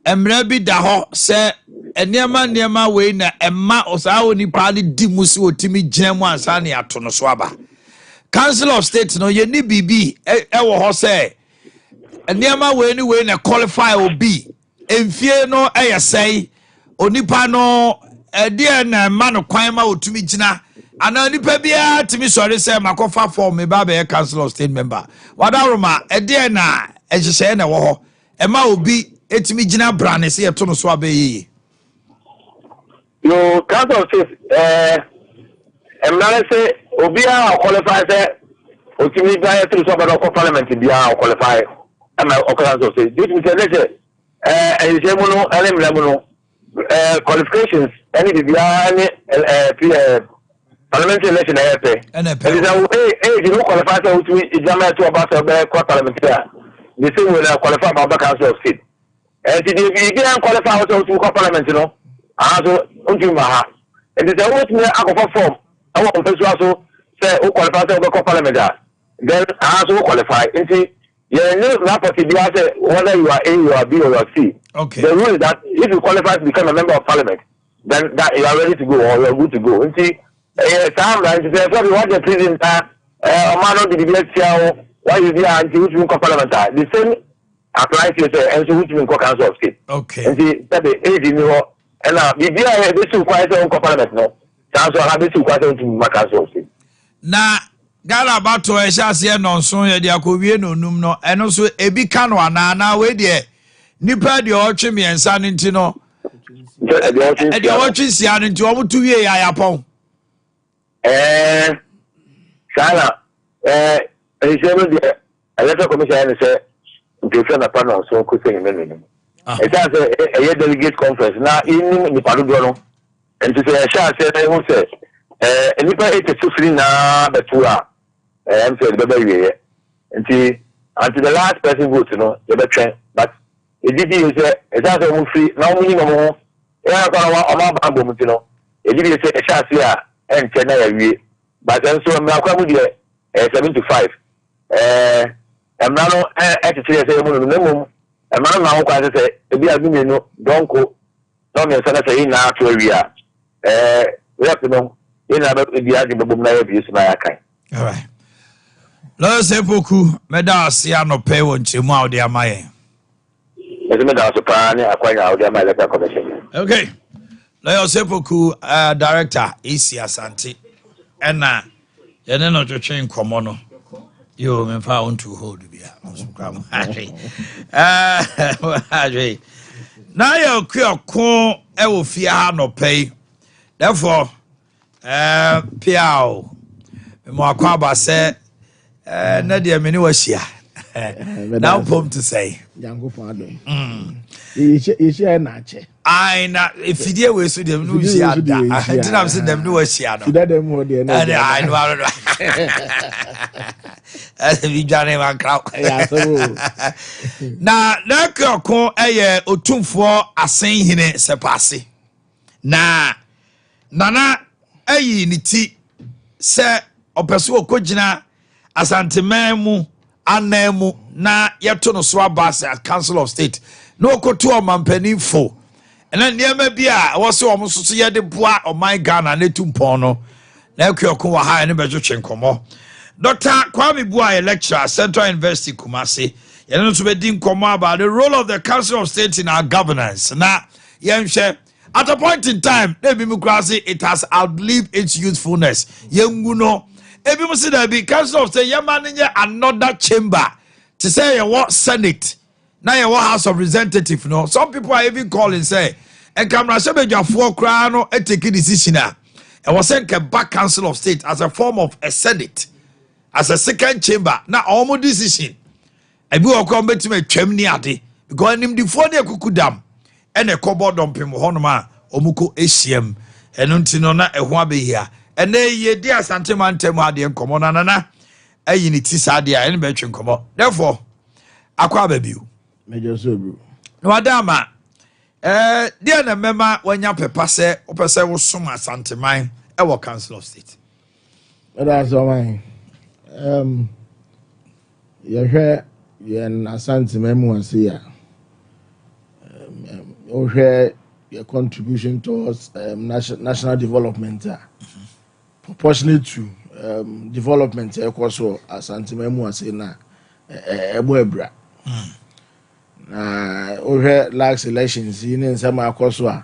[SPEAKER 1] Emre bi da ho se eniema we na emma osawo nipa ni di musi otimi gyemu ansa na ato no so aba. Council of State no ye ni bibi wo ho se eniema we na qualify obi emfie no eyesei onipa no de na ma no kwan ma otumi gina ana onipa bia timi sori se makofa form me ba be Council of State member wadaroma de na ehye na wo ho e ma obi etimi gina brane se yeto no so abeyi
[SPEAKER 6] no Council of State emna say Obia qualify say Otimi buy through some of parliament bia qualify am Council say this is qualifications any bia any parliamentary election and you don't qualify to Otimi Ijama to about parliament there the same way I qualify for Council of State. And if you didn't qualify also to Parliament, you know, also Untimaha. And it's always me a form. I want to also say who qualifies for Parliament. Then I also qualify. And see, you know, whether you are A, you are B, or you are C.
[SPEAKER 1] Okay.
[SPEAKER 6] The rule is that if you qualify to become a member of Parliament, then that you are ready to go or you are good to go. And see, time right to say, so what the president, man of the DBS, why you there until which will Parliament. The same applies to say, and so which will Council of State.
[SPEAKER 1] Okay.
[SPEAKER 6] And see, that the age in your and now, the idea is to quite a Parliament, no. Council have this quite a Council of State.
[SPEAKER 1] Now, Gala bato e sha se no so ye dia ko wie no num no eno so ebi ka no ana we de nipa de o twe miensa ne nti no e de o twe sia ne nti o mutu wie ya yapon
[SPEAKER 6] Sala e se no de electoral commission say nke fe na panel so ko se me no e ta say e delegate conference na inni ni padu do no enti say e sha say who say nipa 86 na betua I'm saying the baby, and see, until the last person votes, you know, the better. But it did you say, it's also free, no minimum, yeah, I'm you know, it did you say a shot here and 10 years. But then so I'm not coming here 75. I'm not at the 3 minimum. I'm not now quite to say, if you have been, don't go, don't mean Senator in our area. We have to know, in about the argument of use my account.
[SPEAKER 1] All right. Lo se poku meda ase anope won chemu a ode amaye.
[SPEAKER 6] Ese meda so pa ni akwanya ode amaye la commission.
[SPEAKER 1] Okay. Lo se poku director AC Asante. Ena ye ne no twetwe nkomo no. Yo me fa on to hold bia. Osukram. Ajwe. Na ye okko e wo fie ha no pay. Therefore piao mo akwa ba se na dia meni wahia now pom to say
[SPEAKER 7] yango fa adom ye na che
[SPEAKER 1] ai na ifidie we so dem no hia da tinam se dem no wahia no
[SPEAKER 7] fida dem ho de na
[SPEAKER 1] ai no aro vi jane man kraw
[SPEAKER 7] ya so
[SPEAKER 1] na kokon eye otumfo asen hine sepase na nana ayi ni ti se opeso okogina asantememu anemu na yeto no so abase at Council of State no okoto omampanifo ena niam bia wo se wo so ye de boa oman Ghana na tumpon no na ekoko wa ha ne betwetwe nkomo Dr. Kwame Buaye lecturer Central University Kumasi ye no so be di nkomo about the role of the Council of State in our governance na yenhwe at a point in time it has outlived its usefulness yengu no ebi mo say that be Council of State manage another chamber to say what Senate now you House of Representatives no some people are even calling say and camera say bejafo kra no e take decision and was saying back Council of State as a form of a Senate as a second chamber now almost decision ebi wo come betime twam ni ade because nim di fo ne kukudam ene kobo dompem hono ma omuko ehiem eno ntino na eho abehia ene ye di asante mantem ade nkomo na nana ayi ni ti sa de a ene betwe nkomo therefore akwa babiu
[SPEAKER 7] mejo so bro
[SPEAKER 1] no adama dia na mema wanya pepa se opese wo som asante man e wo Council of State
[SPEAKER 7] that's all man ye asante memu ase ya your contribution towards national development proportionate to development also asante memu ase na ebo ebra na last elections in nsema akoso a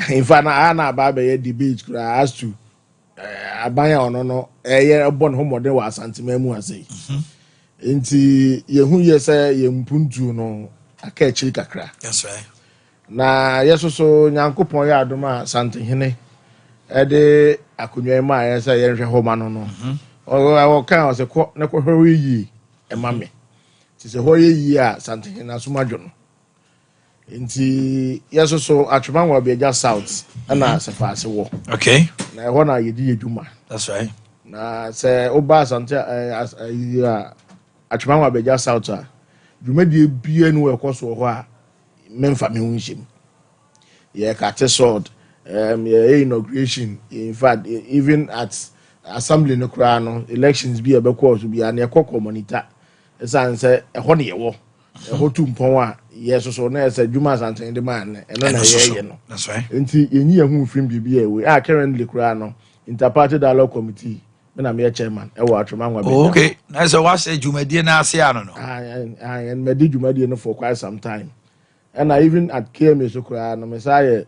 [SPEAKER 7] in fact na ba be debate kura as to abanya ono no bon homode wa asante memu ase nti yehu ye say ye mpuntu no aka echiri kakra
[SPEAKER 1] that's right
[SPEAKER 7] na yesoso nyankopon ya adoma asante hene ede akonwa ma ya say ye nhwe homa no no o kan o se ko ne ko hwe yi e mame ti se hoye yi a asante hene asomadwo no nti yesoso atwema wa beja south na sefase wo
[SPEAKER 1] okay
[SPEAKER 7] na ho na yedi edwuma
[SPEAKER 1] that's right
[SPEAKER 7] na se oba asante atwema wa beja south a dwumadi bia no ekoso ho a memfa me hunhyem ye kate sword inauguration in fact even at assembly no kra no elections bi ebekọ so bia na ekọ monitor esan say eho ne yewo eho tumpon a yes so na esa dwuma santen de man eno na ye no
[SPEAKER 1] that's right
[SPEAKER 7] enti enyi ehun film bibia we currently kra no interparty dialogue committee me na me chairman e wa atwema nwa be
[SPEAKER 1] okay na say what say dwumadie na ase ano no
[SPEAKER 7] and me di dwumadie no for quite some time and I even at KMA so kra no me say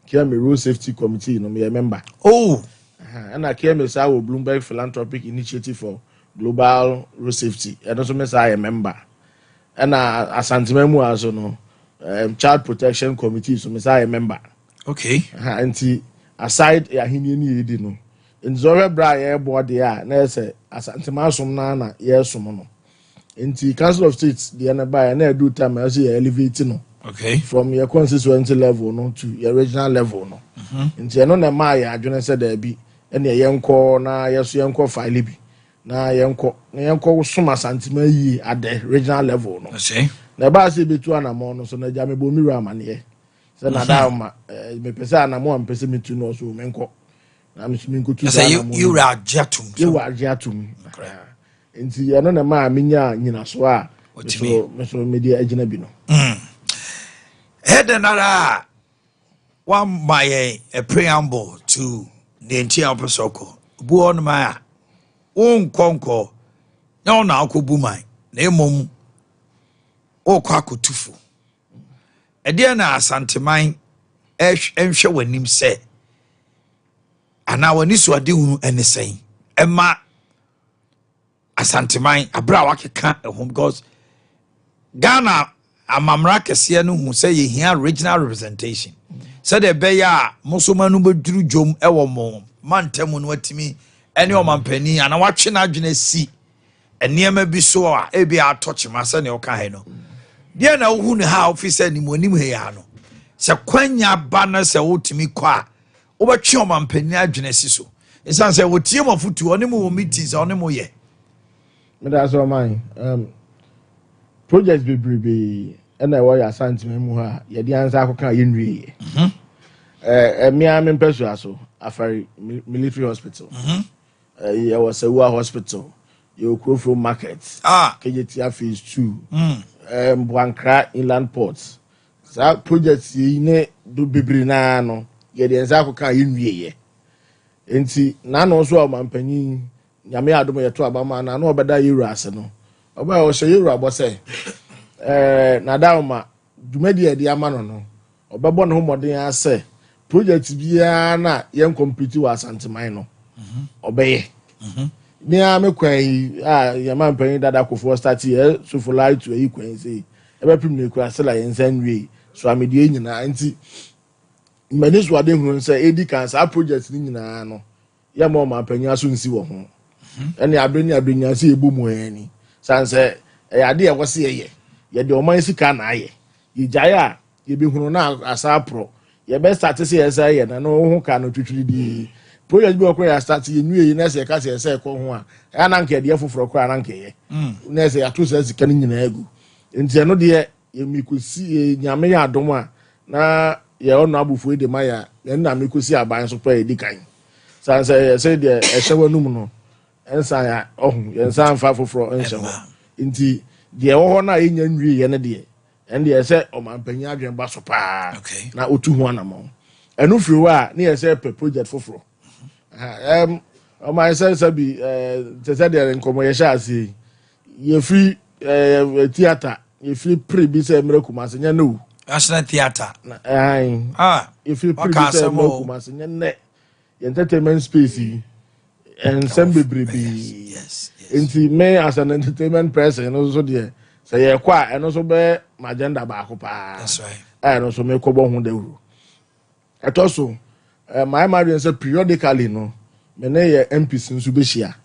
[SPEAKER 7] KMA road safety committee no me a member and I KMA say Bloomberg philanthropic initiative for global road safety and also me say a member and asantememu aso no child protection committee so me say a member
[SPEAKER 1] okay
[SPEAKER 7] and aside ya hini ni yedi no nzore bra ye board ya na say asantemasom na yesom no nti council of state the na ba na do time as you elevate no
[SPEAKER 1] okay
[SPEAKER 7] from your constituency level no to your regional level no nti no na ma ya adwene say da bi ene yenko na yeso yenko file bi na yenko soma santima yi at the regional level no
[SPEAKER 1] see
[SPEAKER 7] na ba say betu anamo no so na jame bo mi ramane say na da ma me pese anamo am pese metu no so menko na me minko tu
[SPEAKER 1] say you are jatum
[SPEAKER 7] you are jatum nti ya no na ma menya nyina so a so media agina bi no
[SPEAKER 1] head another one by a preamble to the entire episode bu on my own konko no na akobu mai na emom o kwa kotufu e dia na asanteman enhwe wanim se ana wani so ade hu enesen ema asanteman abra wakeka ehom because Ghana amamra kese no hu say ye hia regional representation said the beya musomanu beduru jom ewo mo mantemu no atimi ene o mampani ana watwe na adwene si enema bi so a e bi atoche ma se ne o ka he no dia na hu ne ha officer ni monim he ya no se kwanya ba na se wotimi kwa wo betwe o mampani adwene si so insan se wotie mafutu oni mo meetings oni mo ye
[SPEAKER 7] me da so man projects be and I was asantima mu ha ye di ansa akoka ye nwie me am impesu aso afari military hospital there was a war hospital you Krofro market KJT phase 2 Boakye inland ports that projects ye ne do bibiri na no ye di ansa akoka ye nwie enti na no so ampanyin nyame adom ye to abama na no obeda yewura ase no oba o se yewura abose na dauma dumadi edi amano no obebo ne homoden ase project bia na yen complete wa asanteman no obeye me am kwan yama mpan dada kofo start here so for light to yi kwan say ebe pim ne kwa sela yen sanwe so amedie nyina anti manis wade hunu say edi cancer project ni nyina no yama o mampanya so nsi wo ho ene abrenya say ebu mu ani sanse ade e wose ye de oman sika na aye yijaya ye be hunu na asa pro ye be start say esa ye na no ho ka no twitwiri di project bi okwa start ye nwie na se ka se esa ko ho a na nke de foforo kwa na nke ye na se ya to se sika ni nyina egu nti no de ye mikosi nyame ya adom a na ye ono abufu de maya na mikosi aban so pa edikan sanse se de ehyewa num no ensa ya ohun ensa mfa foforo enhye ho nti de wo na enya nwie ye ne de en de se o mampanya adwen ba so pa na otu ho anamo enu firi wa na ye se pe project foforo o ma se bi te se de nkomo ye sha ase ye free theater ye free pre bi se mre kuma se nya no
[SPEAKER 1] national theater
[SPEAKER 7] ye free pre bi se mre kuma se nya ne entertainment space and some baby
[SPEAKER 1] yes
[SPEAKER 7] nti me as an entertainment person no so there say ye kwa eno so be my agenda ba ko pa
[SPEAKER 1] that's right
[SPEAKER 7] no so me ko bo hu dawru etoso my marriage say periodically no me na ye MPs nso be hia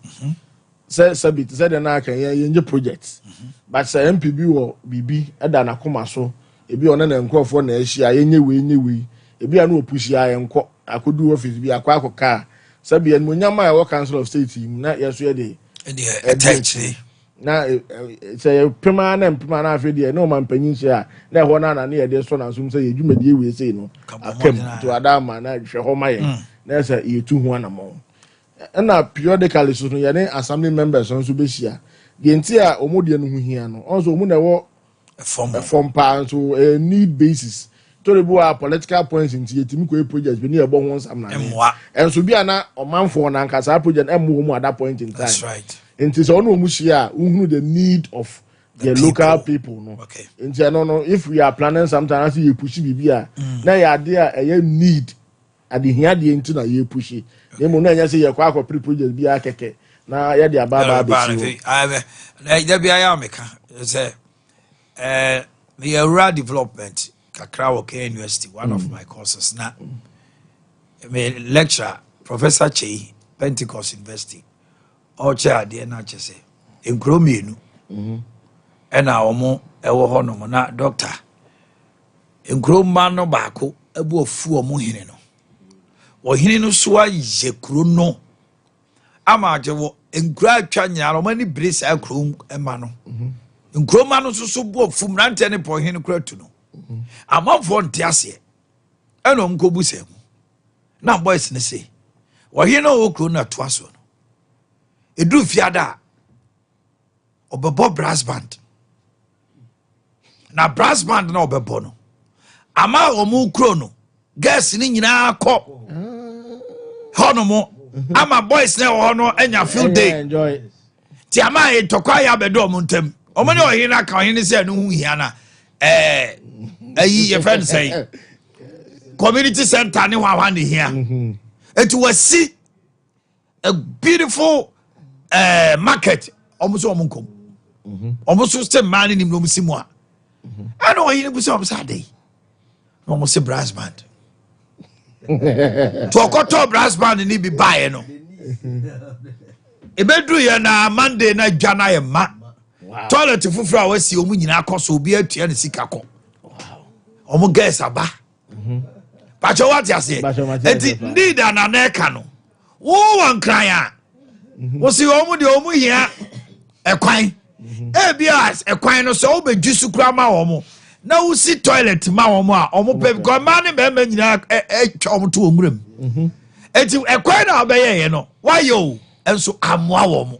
[SPEAKER 7] say bit say the na kan ye nje project but say MP bi wo bibi eda na koma so ebi ona na nkofo na hia ye nye we ebi ana opushi ya enko akodu office bi akwa sabi en munyama e wo council of state na yeso ye de
[SPEAKER 1] attention
[SPEAKER 7] na say prima na afi de no man panyin hye na ho na ye de so na so say edwumadi we say no akam to adama na hwe ho maye na say ye tu ho anamo na periodically so no ye ne assembly members so be hia de nti a omode no hu hia no also omu na wo form pa so need basis to the boy political points in yetimi ko project be near bon sam na and so bia na omanfo na nkasa project emu mu at that point in time.
[SPEAKER 1] That's right.
[SPEAKER 7] It is ono mu share who the need of the local people no.
[SPEAKER 1] Okay.
[SPEAKER 7] Nti no if we are planning something as you push bibia na ya there a need at the here the nti na you push. Dem no anya say you kwa project bia keke na ya dia baba be.
[SPEAKER 1] There be I meka say the rural development Kakra University, one of my courses now. Me lecturer, Professor Che, Pentecost University. All chair Ade Akye say, in Krominu. And our mo, ewo hono na doctor. In Kroma no bako, ebu fu omo hine no. Wo hine no soa ye kro no. Ama jewo in gra twa nya mani brace akrom ema no. In Kroma no so bu fu mrante ne po hine kra tu no. Amanfo ntiase eno nkobu sem na boys ne say wo he no okro na to aso no edu fiada obebo brass band na brass band na obebo no ama omu kro no gas ni nyina akọ hono mo ama boys ne ho no enya field day
[SPEAKER 7] enjoy
[SPEAKER 1] ti ama e tokwa ya bedo omu ntem omo ne o he na ka he ne say no hu hia na your friend say community center ni wa ne here it was see a beautiful market almost omunkom almost still man ni no musimu a I know you busa busa dey almost brass band to okoto brass band ni bi buy no e bedru ye na Monday na dwana ye ma toilet fufura a wasi omu nyina akoso obi atua ne sika ko omu guys aba pacho what you say enti need na na eka no wo wan kran a wo si omu de omu hia ekwan ebias ekwan no so obedwisu kura ma omu na wo si toilet ma omu a omu pe ko ma ne be ma nyina omu to omuram enti ekwan na obeye ye no why yo enso amoa omu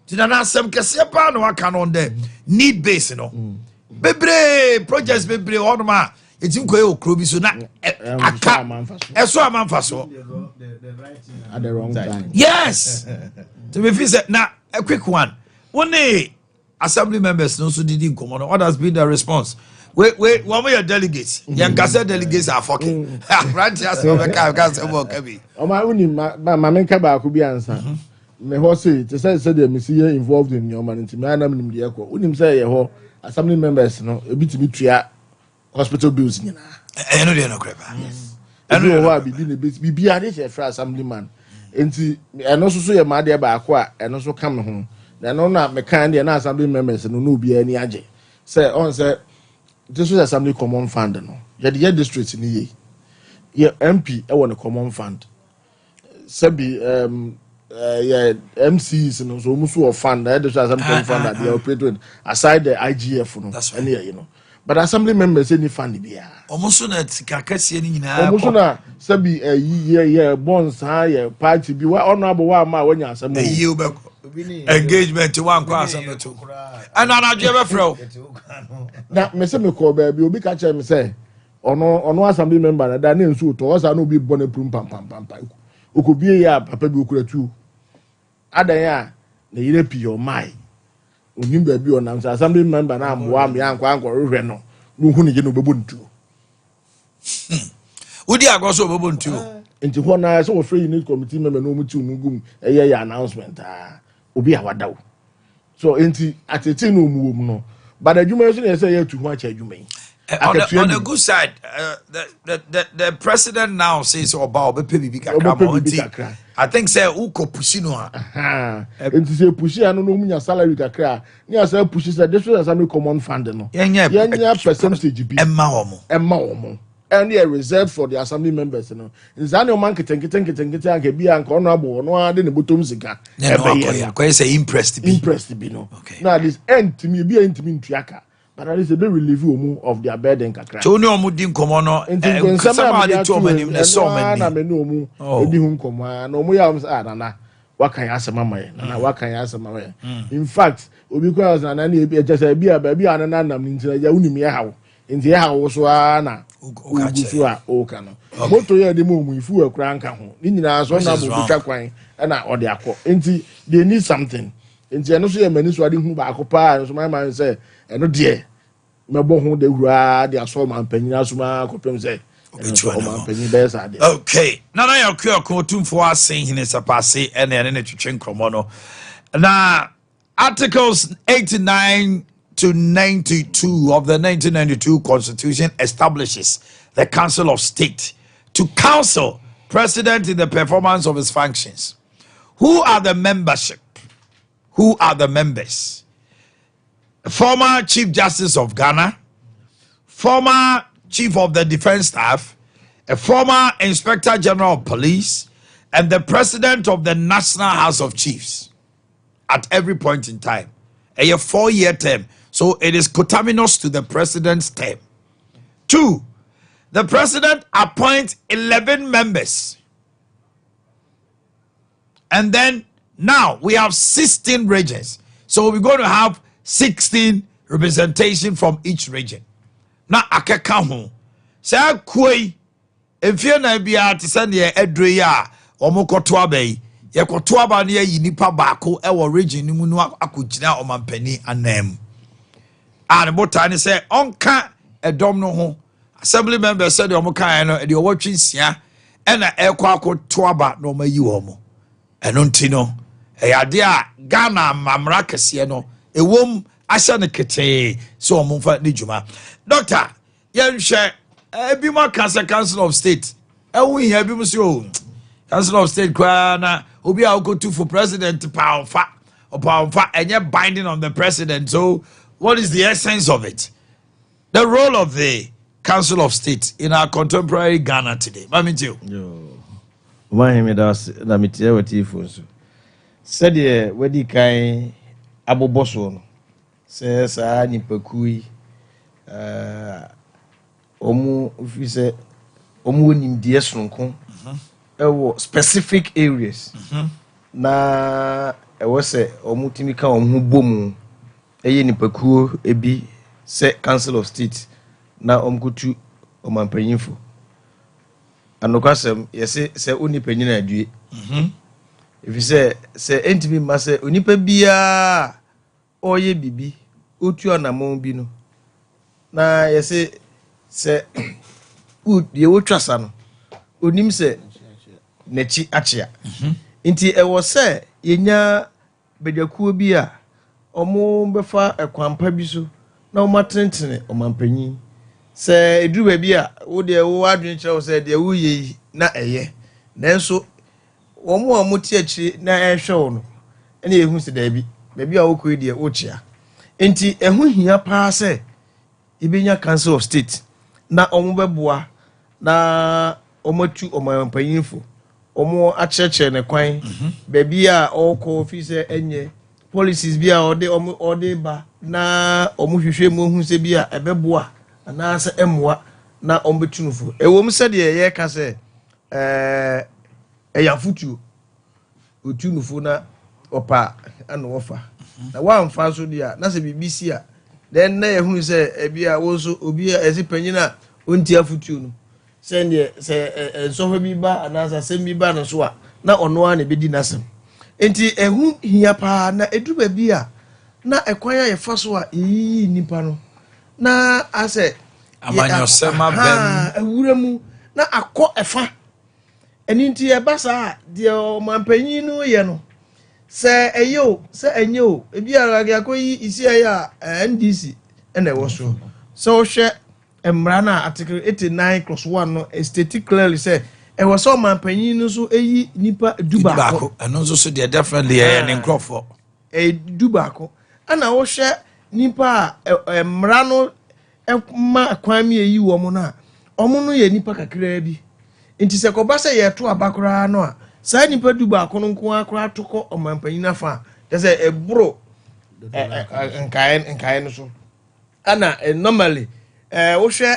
[SPEAKER 1] tina na asem kese pa no aka no de need base no bebre projects bebre onoma etim ko e okro bi so na aka eso amanfa so
[SPEAKER 7] at the wrong time.
[SPEAKER 1] Yes. To be fair na a quick one one assembly members no so didn't come on what has been the response wait one of your delegates yan kase delegates are fucking right here so we can say work abi
[SPEAKER 7] o ma uni ma menka ba ko bi ansa me ho say to say the me see involved in your man ntimi anam nim de ekọ unim say ye ho assembly members no ebitimi tua hospital bills nyina
[SPEAKER 1] no dey no creba
[SPEAKER 7] yes eno ho abi di be bia dey say assembly man enti eno so ye ma de ba ko a eno so ka me ho na no na me kan de na assembly members no obi ani age say on say this was assembly common fund no ye the district ni ye MP e won common fund sabi yeah MCs no so musu of fund that is assembly common fund that they operate with aside the IGF no
[SPEAKER 1] right.
[SPEAKER 7] any you know but assembly members any fund bia
[SPEAKER 1] omuso na tikakase ni nyina
[SPEAKER 7] omuso na sabi yeah bonds ha yeah party bi wa honorable wa ma wanya assembly
[SPEAKER 1] you be engagement one kwa assembly to and na jebe fro
[SPEAKER 7] na me se me ko ba bi obi ka che me say ono assembly member na da na nsu to o sa na obi bone prum pam okobie ya papa bi okuratu adan ya na yire pi your mind onim ba bi onam sa assembly member na amwa me ankwa hwe no hu ne je no bebo ntu
[SPEAKER 1] udi agoso bebo ntu
[SPEAKER 7] nti ho na so wo free unit committee member no muti umugum eye ya announcement obi awadaw so nti atete no omuwom no but adwuma so na say ya tu ho acha adwuma yi
[SPEAKER 1] on the good side, the president now says about I think say uko pushino
[SPEAKER 7] and say pushi anu no munya salary kakra ni asa pushi say this was assembly common fund no yenya percentage bi emma omo and they are reserved for the assembly members. Is that no man can be an honorable no de bottom zika.
[SPEAKER 1] Never say impressed
[SPEAKER 7] to be no. Okay. Now this end to me be intimate triaka. But at least they relieve you of their burden kakra.
[SPEAKER 1] So no mu din komo no.
[SPEAKER 7] And somebody to omanim na so many. No mu ebi hu komo no mu ya nana. What can you ask mama? Nana what can you ask mama? In fact, obi kwa na nana e just e bia ba bia nana nam ntina ya unimi ha. Nti ya wo so na ugusu a o ka no. Moto ya de mu ifu akura nka ho. Ni nyina so na bo twa kwan na ode akọ. Nti they need something. Nti eno so ye mani so ade hu ba akopa so my man say eno de mebo ho de hura de aso man panyina so ma kopem say
[SPEAKER 1] okay. Nana ya kwa tumfo asen hine sapase ene ene ne twetwe nkromo no. Na articles 89 to 92 of the 1992 Constitution establishes the Council of State to counsel President in the performance of his functions. Who are the membership? Who are the members? Former Chief Justice of Ghana, former Chief of the Defense Staff, a former Inspector General of Police, and the President of the National House of Chiefs at every point in time. A 4-year term. So it is coterminous to the president's term. 2, the president appoints 11 members. And then now we have 16 regions. So we're going to have 16 representation from each region. Now akeka ho. Say koi efie na bia te se ne edre ya omokoto abai. Ye koto aba ne yi nipa baako e wo region ni mu no akogina omampani anam. And bota ne say onka edom no ho. Assembly members said omokan no de owatwe nsia e na ekwa akoto aba no mayi wo mo. Eno ntino e ade a Ghana mamra kese no ewom asha ne kete so omfa ne djuma. Doctor, yenhwe ebi ma Council of State. Ewu hia bi mu so Council of State kwa na obi a go for president power enye binding on the president. So what is the essence of it? The role of the Council of State in our contemporary Ghana today. Mami Joe.
[SPEAKER 8] Yo. Omanhene das na mitie wati fonso. Said ye wedi kan aboboso no. Se sa nipakui omu ofise omu nimdie sonko ewo specific areas na ewo se omu timika omu bomu eye nipakuo ebi se Council of State na omkutu omampanyinfo anokwasem yese se onipanyina adue efise se entimi ma se onipa bia oye bibi otu anamon bi no na yese se ye wotwasa no onim se nechi achia nti ewo se yenya bedwakuo bi a omo befa ekwampa bi so na o matentene omampanyin se eduru ba bi a wo de wo adwen kire wo se de wo ye na eye nanso omo ti akire na ehwe wo no ene ehu se da bi a wo koi de wo chia nti ehu hia pa se ibenya Council of State na omo beboa na omatu omampanyinfo omo acheche ne kwan ba bi a okọ office enye policies bi a ode ba na omo hwehwe mu hu se bi a ebeboa na se emwa na ombetunufo ewom se de ye ka se eyafutu otunufo na opa ana ofa na wa mfa so dia na se BBC a then na ehunu se ebia wo so obi a esipanyina onti afutu no se ne se ensofa bi ba anasa sem bi ba no so a na ono a na bedi nasem enti ehu hia pa na eduba bi a na ekwan ya yefa so a nipa no na ase
[SPEAKER 1] amanyosema bem
[SPEAKER 7] awura mu na akọ efa eninti e basa de o mampanyin no ye no se eyo se enyo ebi ara akoyi isi ya NDC ene wo so so hwe emra na article 89+1 no state clearly say e was so mampanyin no so eyi nipa dubako
[SPEAKER 1] eno so de definitely en nkrofo
[SPEAKER 7] dubako ana wo hwe nipa emra no ma kwami eyi wo mo na
[SPEAKER 8] omo no ye nipa kakra bi enti se ko ba se ye to abakora no a sa nipa du ba ko no nko akora toko omampanyin afa de se ebro nkae no so ana normally wo hwe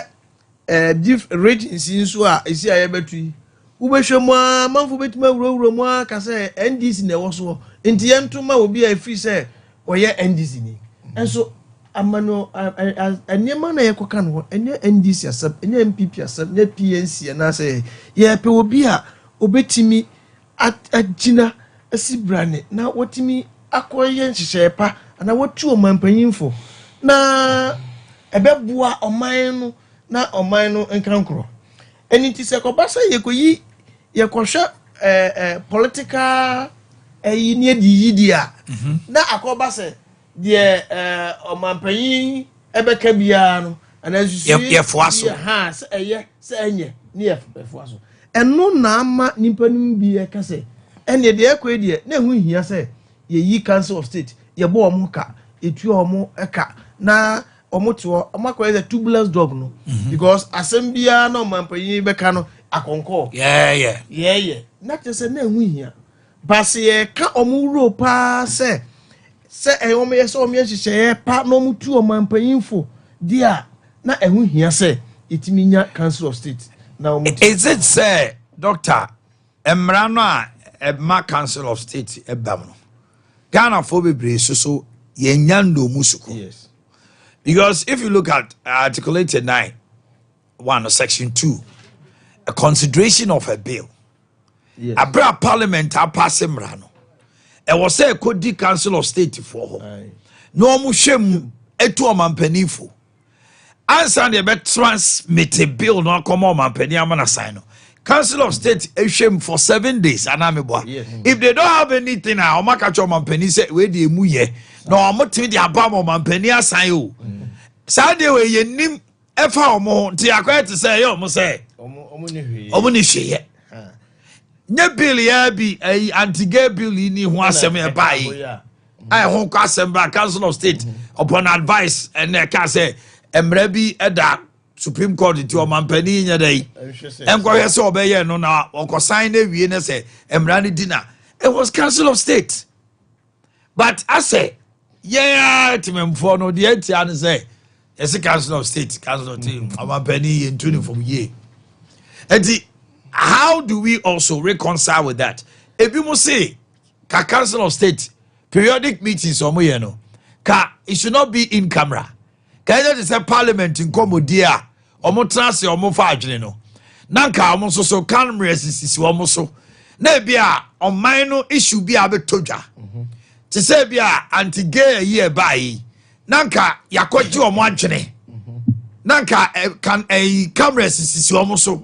[SPEAKER 8] diff ratings nso a esi aye betu wo be hwe mo manfo betima wurawura mo aka se NDC na wo so enti yentoma obi a free se oye NDC ni enso amano anyema na yekoka no enye NDC asab enye MPP asab enye PNC na se ye pe obi a obetimi agina asibrane na wotimi akoye nhyehepa na wotu omampanyimfo na ebeboa oman no na oman no nkrankro eniti se ko basa yekoyi yekohwe political ne di yidia na akobase de omampanyin ebeka bia no anazusu
[SPEAKER 1] ye foaso
[SPEAKER 8] ha se eye se enye ne ye foaso eno na ama nipanim bi e kase ene de ekwe na ehu hia se ye yi council of state ye bo omo ka etu omo eka na omo to omakwa is a tubulous dog no because asembia na omampanyin beka no akonko yeah na tese na ehu hia base ye ka omo ro pa se omo ye se omo ye hye pa na omo tu omampanyinfo dia na ehu hia se itiminya council of state na omo
[SPEAKER 1] is it say doctor emrano a ma council of state ebam no Ghana for bebre so yenyando musuko.
[SPEAKER 8] Yes.
[SPEAKER 1] Because if you look at articulated 9 1 or section 2 a consideration of a bill. Yes. Abra parliament a pass emrano. E was say kodi council of state for ho. No mu hwem etu omampanifo. Answer the be transmit a bill no come omampani amana sign no. Council of State shame for 7 days. Yes. If they don't have anything, I'll make a company say where the muye. No, I'm not the abam man penny assign you. Sunday way you nim efa omo ti akwa to say yo mo say. Omo ni hwe. Nye bill ya bi anti-gay bill ni ho asem e bai. I ho kwasem ba Council of State upon advice and can say emra bi eda Supreme Court to omampani nya dai enko hwe se obeye no na okosign na wie na say emrani dinner it was Council of State but I say yeah timemfo no de atia no say yes Council of State omampani entuni from ye enti how do we also reconcile with that if you must say ka Council of State periodic meetings omo no ka it should not be in camera can you say parliament in komodia omo trase omo fa adwene no nanka omo so camera sisi omo so na bia oman no issue bia betodwa ti say bia anti gay ye bai nanka yakoje omo adwene nanka kan camera sisi omo so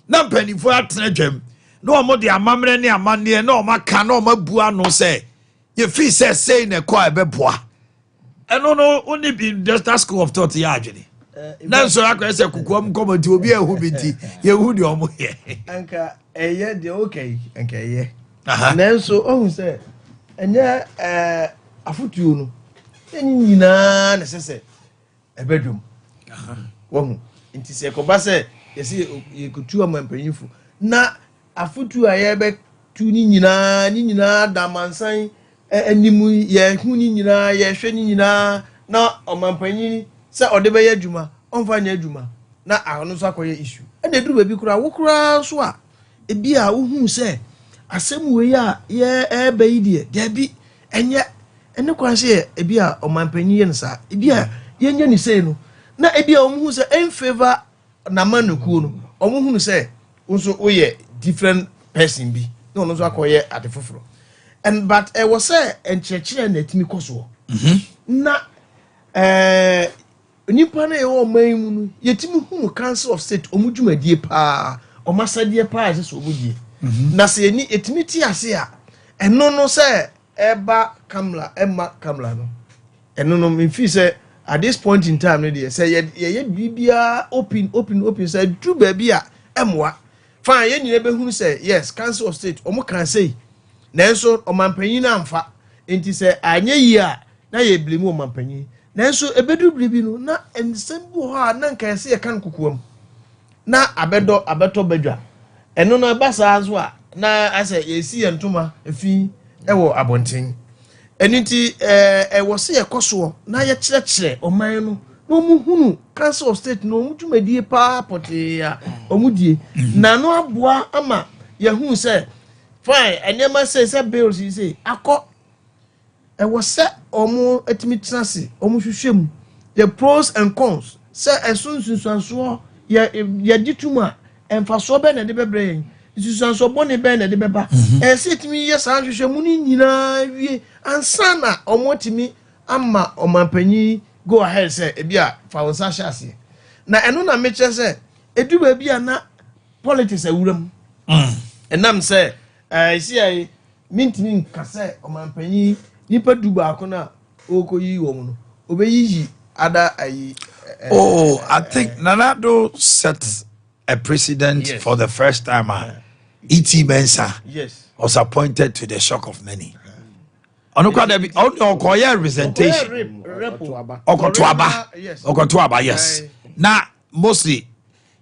[SPEAKER 1] na mpanifo atena dwam na omo de amamre ne amane na omo aka na omo bua no say ye fi say na kwa ebeboa eno no only be the school of thought ya adwene na so akwa se kukuam komati obi ehu binti ye hu de omo ye
[SPEAKER 8] anka eye de okay anka eye na so ohun se enye afutuo no enyi nyina na sese ebedum wohu nti se ko ba se yesi ye kutu amampanyinfo na afutuo aye be tu ni nyina da mansan animu ye hu ni nyina ye hwe ni nyina na omampanyin se ode be adwuma onfa nya adwuma na ahono so akoye issue ene duru baby kura wo kura so a ebi a wo hu se asem we ya ye ebe yi de bi enye ene kwa se ebi a omampanyin ye nsa ebi a ye nya ni se no na ebi a wo hu se en favor na manuku no wo hu se nso oye different person bi na ono so akoye adefoforo and but was say enchechire na etimi koso na nipa na ye o man mu no yetimi hu Council of State omudwumadie pa omasadie pa ase so omudie na se ni etimi ti ase a eno no se eba kamla emma kamla no eno no me fi se at this point in time no dey say ye bibia open say du ba bia emwa fine ye nyine be hu say yes Council of State omo kan say nanso omampanyin na amfa enti se anye yi a na ye blame omampanyin nanso ebedu blibi no na ensem bu ho a na nkan se ye kan kokoam na abeto bedwa eno no ba saa zo a na ase yesi yentoma efi ewo abonten eniti ewo se yekoso na ye kyerɛkyerɛ oman no no mu hunu council of state no mu dwumadie pa pote a omudie na no aboa ama ye hu se fine enema se bills say akọ ewo se omu etimi transi omu hwehwem the pros and cons se esunsunsanso ye dituma emfaso be na de bebre sunsunsanso boni be na de beba se etimi ye san hwehwemu ni nyina wie ansana omu etimi ama omampanyi go ahead say ebia fa wonsa hyase na eno na meche say edu ba bia na politics awuram enam say see I mintimi nkase omampanyi nipa duba akona okoyi wo mu no obeyiyi ada ayi
[SPEAKER 1] I think Nanado set a precedent for the first time. E.T. Mensah was appointed to the shock of many. Okoye representation. Okotuaba, yes. Now, mostly,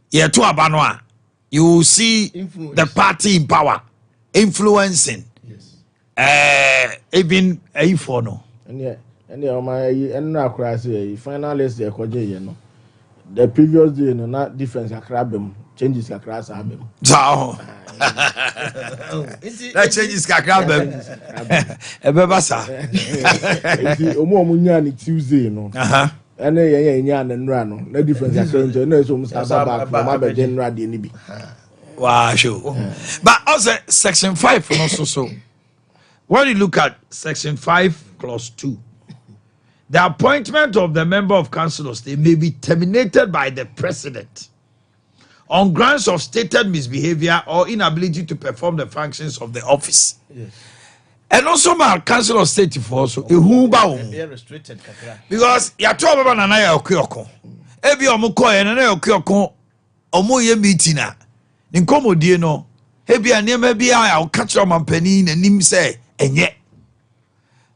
[SPEAKER 1] Tuaba Noa, you will see the party in power influencing. Even Aifono.
[SPEAKER 7] And no finalist the previous day no not difference akrabem changes akras abem.
[SPEAKER 1] That changes akrabem. Ebebasa.
[SPEAKER 7] Omo nya ni Tuesday no. And nya na nra no. No difference akran no so musa back from abeg nra de ni bi.
[SPEAKER 1] Wow, sure. But also section 5 so. When you look at section 5 clause 2, the appointment of the member of councillors, they may be terminated by the president on grounds of stated misbehavior or inability to perform the functions of the office. Yes. And also my council of state for also restricted because ya to baba na na ya okuyoko ebi omuko ye na okuyoko omo ye meeting a nkomodie no ebi anema bi a o catch omampani na nim say enye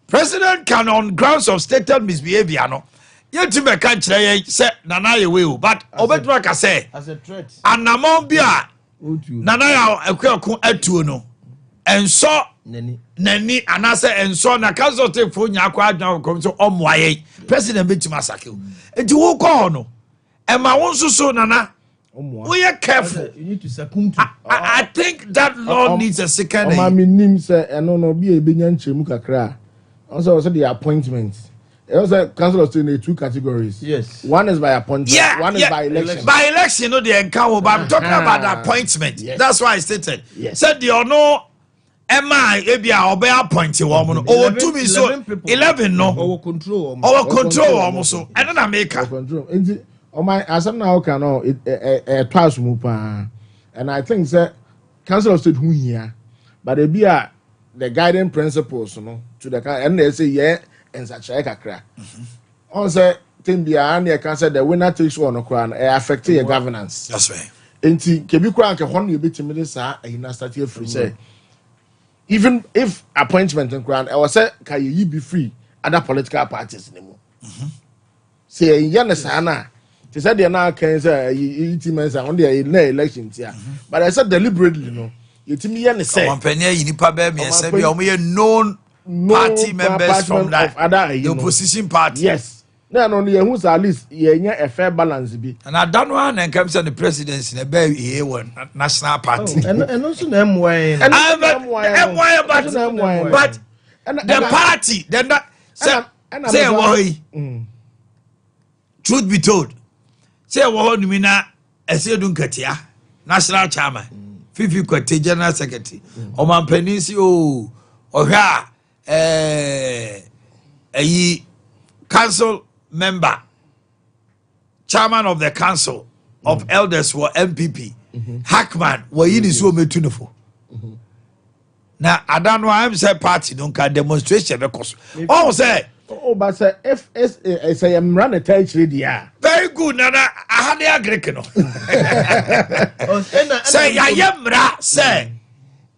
[SPEAKER 1] president can on grounds of stated misbehavior no yet to make a say nana ye will but obetwa ka say
[SPEAKER 8] as a threat
[SPEAKER 1] anamon bia nana ya ekweku atuo no enso nani anase enso na council take for nya akwa adwan ko so omoaye president betima asake enti wo ko no e ma won so nana we are careful.
[SPEAKER 8] You need to succumb to.
[SPEAKER 1] I think that law needs a second.
[SPEAKER 7] Mama nim say no be e benya nchemu kakra. Also the appointment. Also council of state in 2 categories.
[SPEAKER 8] Yes.
[SPEAKER 7] One is by appointment, one is by election.
[SPEAKER 1] By election, no, they encounter, but I'm talking about the appointment. Yes. That's why I stated.
[SPEAKER 7] Yes.
[SPEAKER 1] Said the no Emma Abia or be appointed woman. Or 2 means so 11 no.
[SPEAKER 8] Our control.
[SPEAKER 1] Our control almost so. And then I make
[SPEAKER 7] control. My as now can it twice mupa. And I think that council of state who here, but they be the guiding principles, to the and they say yeah. And such a crack. Also, Tim Bian, can say the winner takes one affect your governance.
[SPEAKER 1] That's right.
[SPEAKER 7] And Kebi Crank, a honey bit to minister, and you start here free. Say, even if appointment and grant, I was say, can you be free? Other political parties anymore. Say, Yanasana, they said they're now can say, on the elections here. But I said deliberately, you to me, and say,
[SPEAKER 1] known party members from that the opposition party.
[SPEAKER 7] Yes. No, only who's at least a fair balance be.
[SPEAKER 1] And I don't want and comes to the presidency in a very here one national party.
[SPEAKER 8] And also them way.
[SPEAKER 1] But the party then that say why. Truth be told, say what me na ese dun katia national chairman. Fifi Kwete general secretary. Oman penisi o ohwa a council member, chairman of the council of elders were MPP, Hackman were in his own metunifo. Now I don't know. I'm say party don't can demonstration because oh say
[SPEAKER 7] but say if say I'm run a territory there.
[SPEAKER 1] Very good. Nana I had the agree say I am say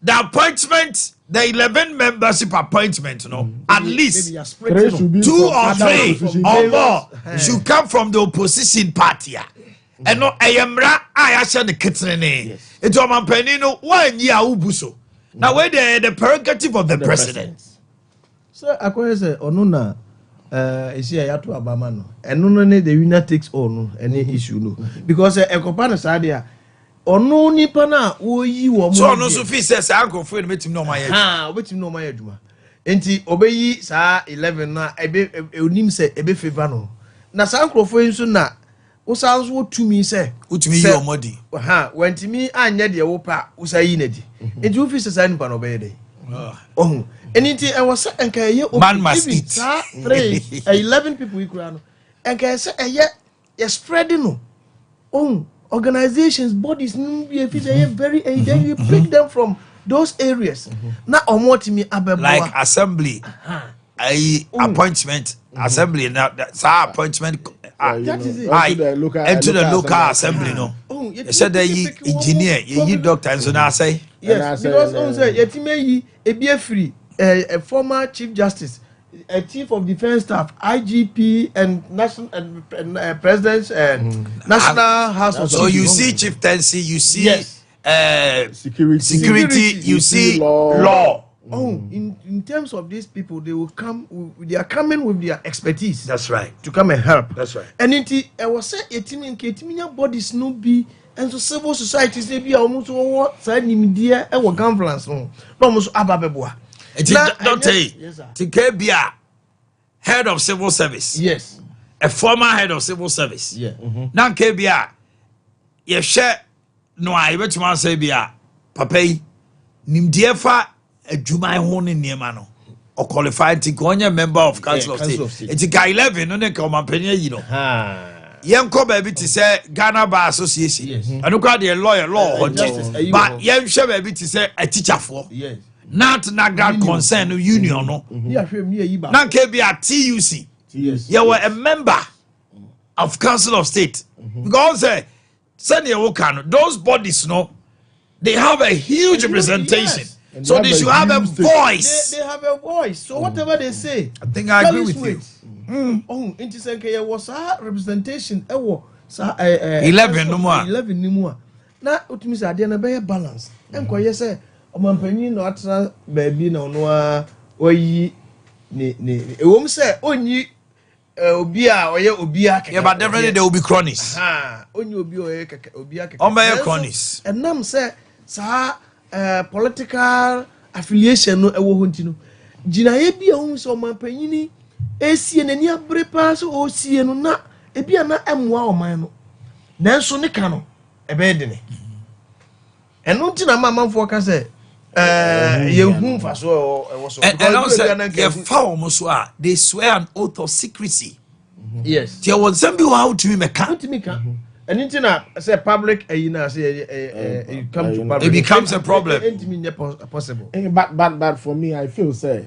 [SPEAKER 1] the appointment. The 11 membership appointment, at least 2 or 3 or more should come from the opposition party. ɛno ɛyɛmra a yɛahyɛ ne ketene enti ɔmampani no wanyi a wobu so na wei the prerogative of the president
[SPEAKER 8] so akoye say ono na esi ya to abama no eno no ne the winner takes all no any issue no because ekopa no saa dia ono nipa na wo yi wo mo
[SPEAKER 1] so ono so fi say sa ankofo no metim no maye
[SPEAKER 8] obetim no maye adwuma enti obeyi saa 11 na ebe onim say ebe favor no na saa ankofo nso na usanso wotumi say
[SPEAKER 1] utumi yi omodi
[SPEAKER 8] wantimi anya de wo pa usayi na di enti wo fi say saa nipa no be dey anything I was and
[SPEAKER 1] man must eat
[SPEAKER 8] 11 people we no and can say you're spreading no organizations bodies they very then you pick them from those areas na omotimi abebo
[SPEAKER 1] like assembly appointment assembly now that appointment
[SPEAKER 8] that is it
[SPEAKER 1] into the local assembly no you said that you engineer you doctor and so now say
[SPEAKER 8] yes because on say yetime yi be free a former chief justice, a chief of defense staff, IGP, and national president's national house of.
[SPEAKER 1] So you see chieftaincy, you see
[SPEAKER 8] yes.
[SPEAKER 1] security, you see law.
[SPEAKER 8] In terms of these people, they will come. They are coming with their expertise.
[SPEAKER 1] That's right.
[SPEAKER 8] To come and help.
[SPEAKER 1] That's right.
[SPEAKER 8] And I was saying, etiminya bodies no be. And so civil societies they be almost what side media and what conference no almost ababeboa.
[SPEAKER 1] Don't tell you. Tikebia, head of civil service.
[SPEAKER 8] Yes.
[SPEAKER 1] A former head of civil service.
[SPEAKER 8] Yeah.
[SPEAKER 1] Now Kebia, you share no I bet you say bia papai nimdiefa adwuma ho ne niema no or qualified to go member of council of state. It's a 11 no ne ka omampanya yi no. Yenko baby to say Ghana Bar Association.
[SPEAKER 8] Yes.
[SPEAKER 1] And look at the law but yen share baby to say a teacher for.
[SPEAKER 8] Yes.
[SPEAKER 1] Not grad concern union no.
[SPEAKER 8] Yeah,
[SPEAKER 1] Now can be a TUC.
[SPEAKER 8] Yes.
[SPEAKER 1] You were a member of Council of State. Because those bodies no, they have a huge representation.
[SPEAKER 8] Yes.
[SPEAKER 1] So they should have a voice.
[SPEAKER 8] They have a voice. So whatever they say,
[SPEAKER 1] I think I agree with you.
[SPEAKER 8] Into say was a representation.
[SPEAKER 1] 11 no more.
[SPEAKER 8] 11 no more. Now utimi say ade na be balance. Enko ye say omampani no atra baby na ono oyi ne ewom say onyi obi a oye obi akeke.
[SPEAKER 1] Yeah, but definitely there will be cronies.
[SPEAKER 8] Onyi obi oye keke obi akeke.
[SPEAKER 1] Ombe cronies.
[SPEAKER 8] Enam say sa political affiliation no ewo ho ntino. Gina ye bi ehun so omampani ni esie nani abre pa so osie no na ebi ana emwa oman no. Nanso ne ka no ebe de ne. Eno nti na mamamfo ka say yehu fa so e wo so
[SPEAKER 1] they swear an oath of secrecy.
[SPEAKER 8] Yes.
[SPEAKER 1] There was some people how to me ka.
[SPEAKER 8] And nti na say public na say you come to public
[SPEAKER 1] it becomes a problem.
[SPEAKER 8] Possible.
[SPEAKER 7] But for me I feel say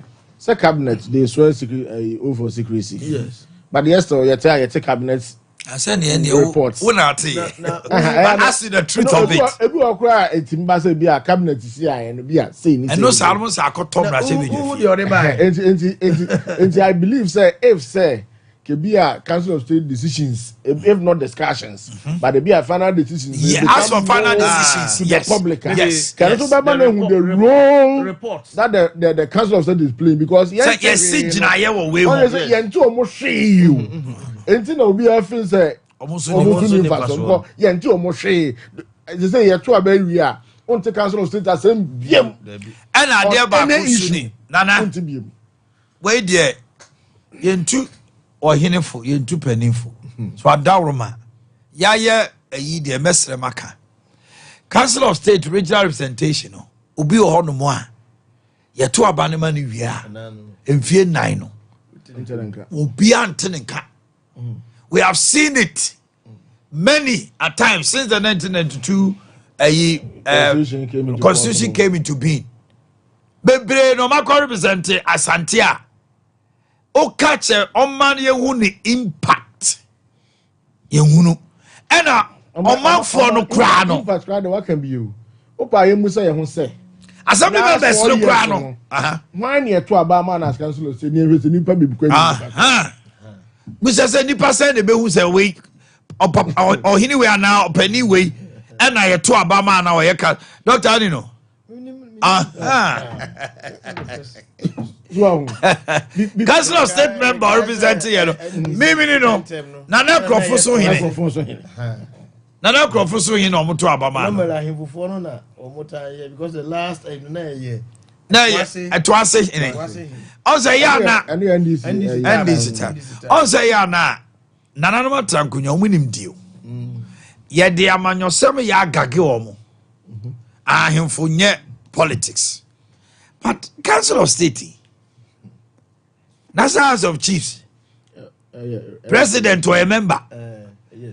[SPEAKER 7] cabinet they swear oath of secrecy.
[SPEAKER 8] Yes.
[SPEAKER 7] But yesterday you take cabinet
[SPEAKER 1] I said the reports. But ask you the truth of it.
[SPEAKER 7] Ebi okra etimba say bi a cabinet si and bi a say ni.
[SPEAKER 1] And no salmon say akotom na say
[SPEAKER 7] and I believe say if say ke bi a council of state decisions if not discussions but there be a final decisions.
[SPEAKER 1] Yeah, as for final decisions
[SPEAKER 7] to the public.
[SPEAKER 1] Yes.
[SPEAKER 7] Can also know the role reports that the council of state is playing because
[SPEAKER 1] yes sit jina ye wo we.
[SPEAKER 7] Honestly yento omo hwe you. Enti na obi afin say almost ni faso ko ye nti o mo hwe they say ye to abawi a on take council of state asem biem
[SPEAKER 1] and ade ba ko suni nana we there ye ntu ohenefo ye ntu panifo so adawroma ya ye ayi de mesre maka council of state regional representation no obi o hono mo a ye to abanema ni wi a emfie 9 no obi antenenka. We have seen it many a times since the 1992 Constitution came into being. Bebre no mako represent Asantia. O catch on ye impact. Yehunu. Ena oman for no kra no.
[SPEAKER 7] Impact kra what can be you. Opa ye musa ye ho say.
[SPEAKER 1] Assembly members no kra no.
[SPEAKER 7] Why near to Abama as council of state near nipa be kwa.
[SPEAKER 1] Mr. Say nipa say the be who say we ɔhene wei anaa ɔpani wei ɛna yɛto abama na ɔyɛ ka Dr. Ade no Council of State member representing you know mimi no Nana Krofo so hene Nana Krofo so hene omoto abama
[SPEAKER 8] because the last
[SPEAKER 1] na etwase hene on say ya na NDC on say ya na Nana no matrankunya omunim dio ye de amanyosem ya agage omo ahemfo nye politics but Council of State National House of Chiefs President or a member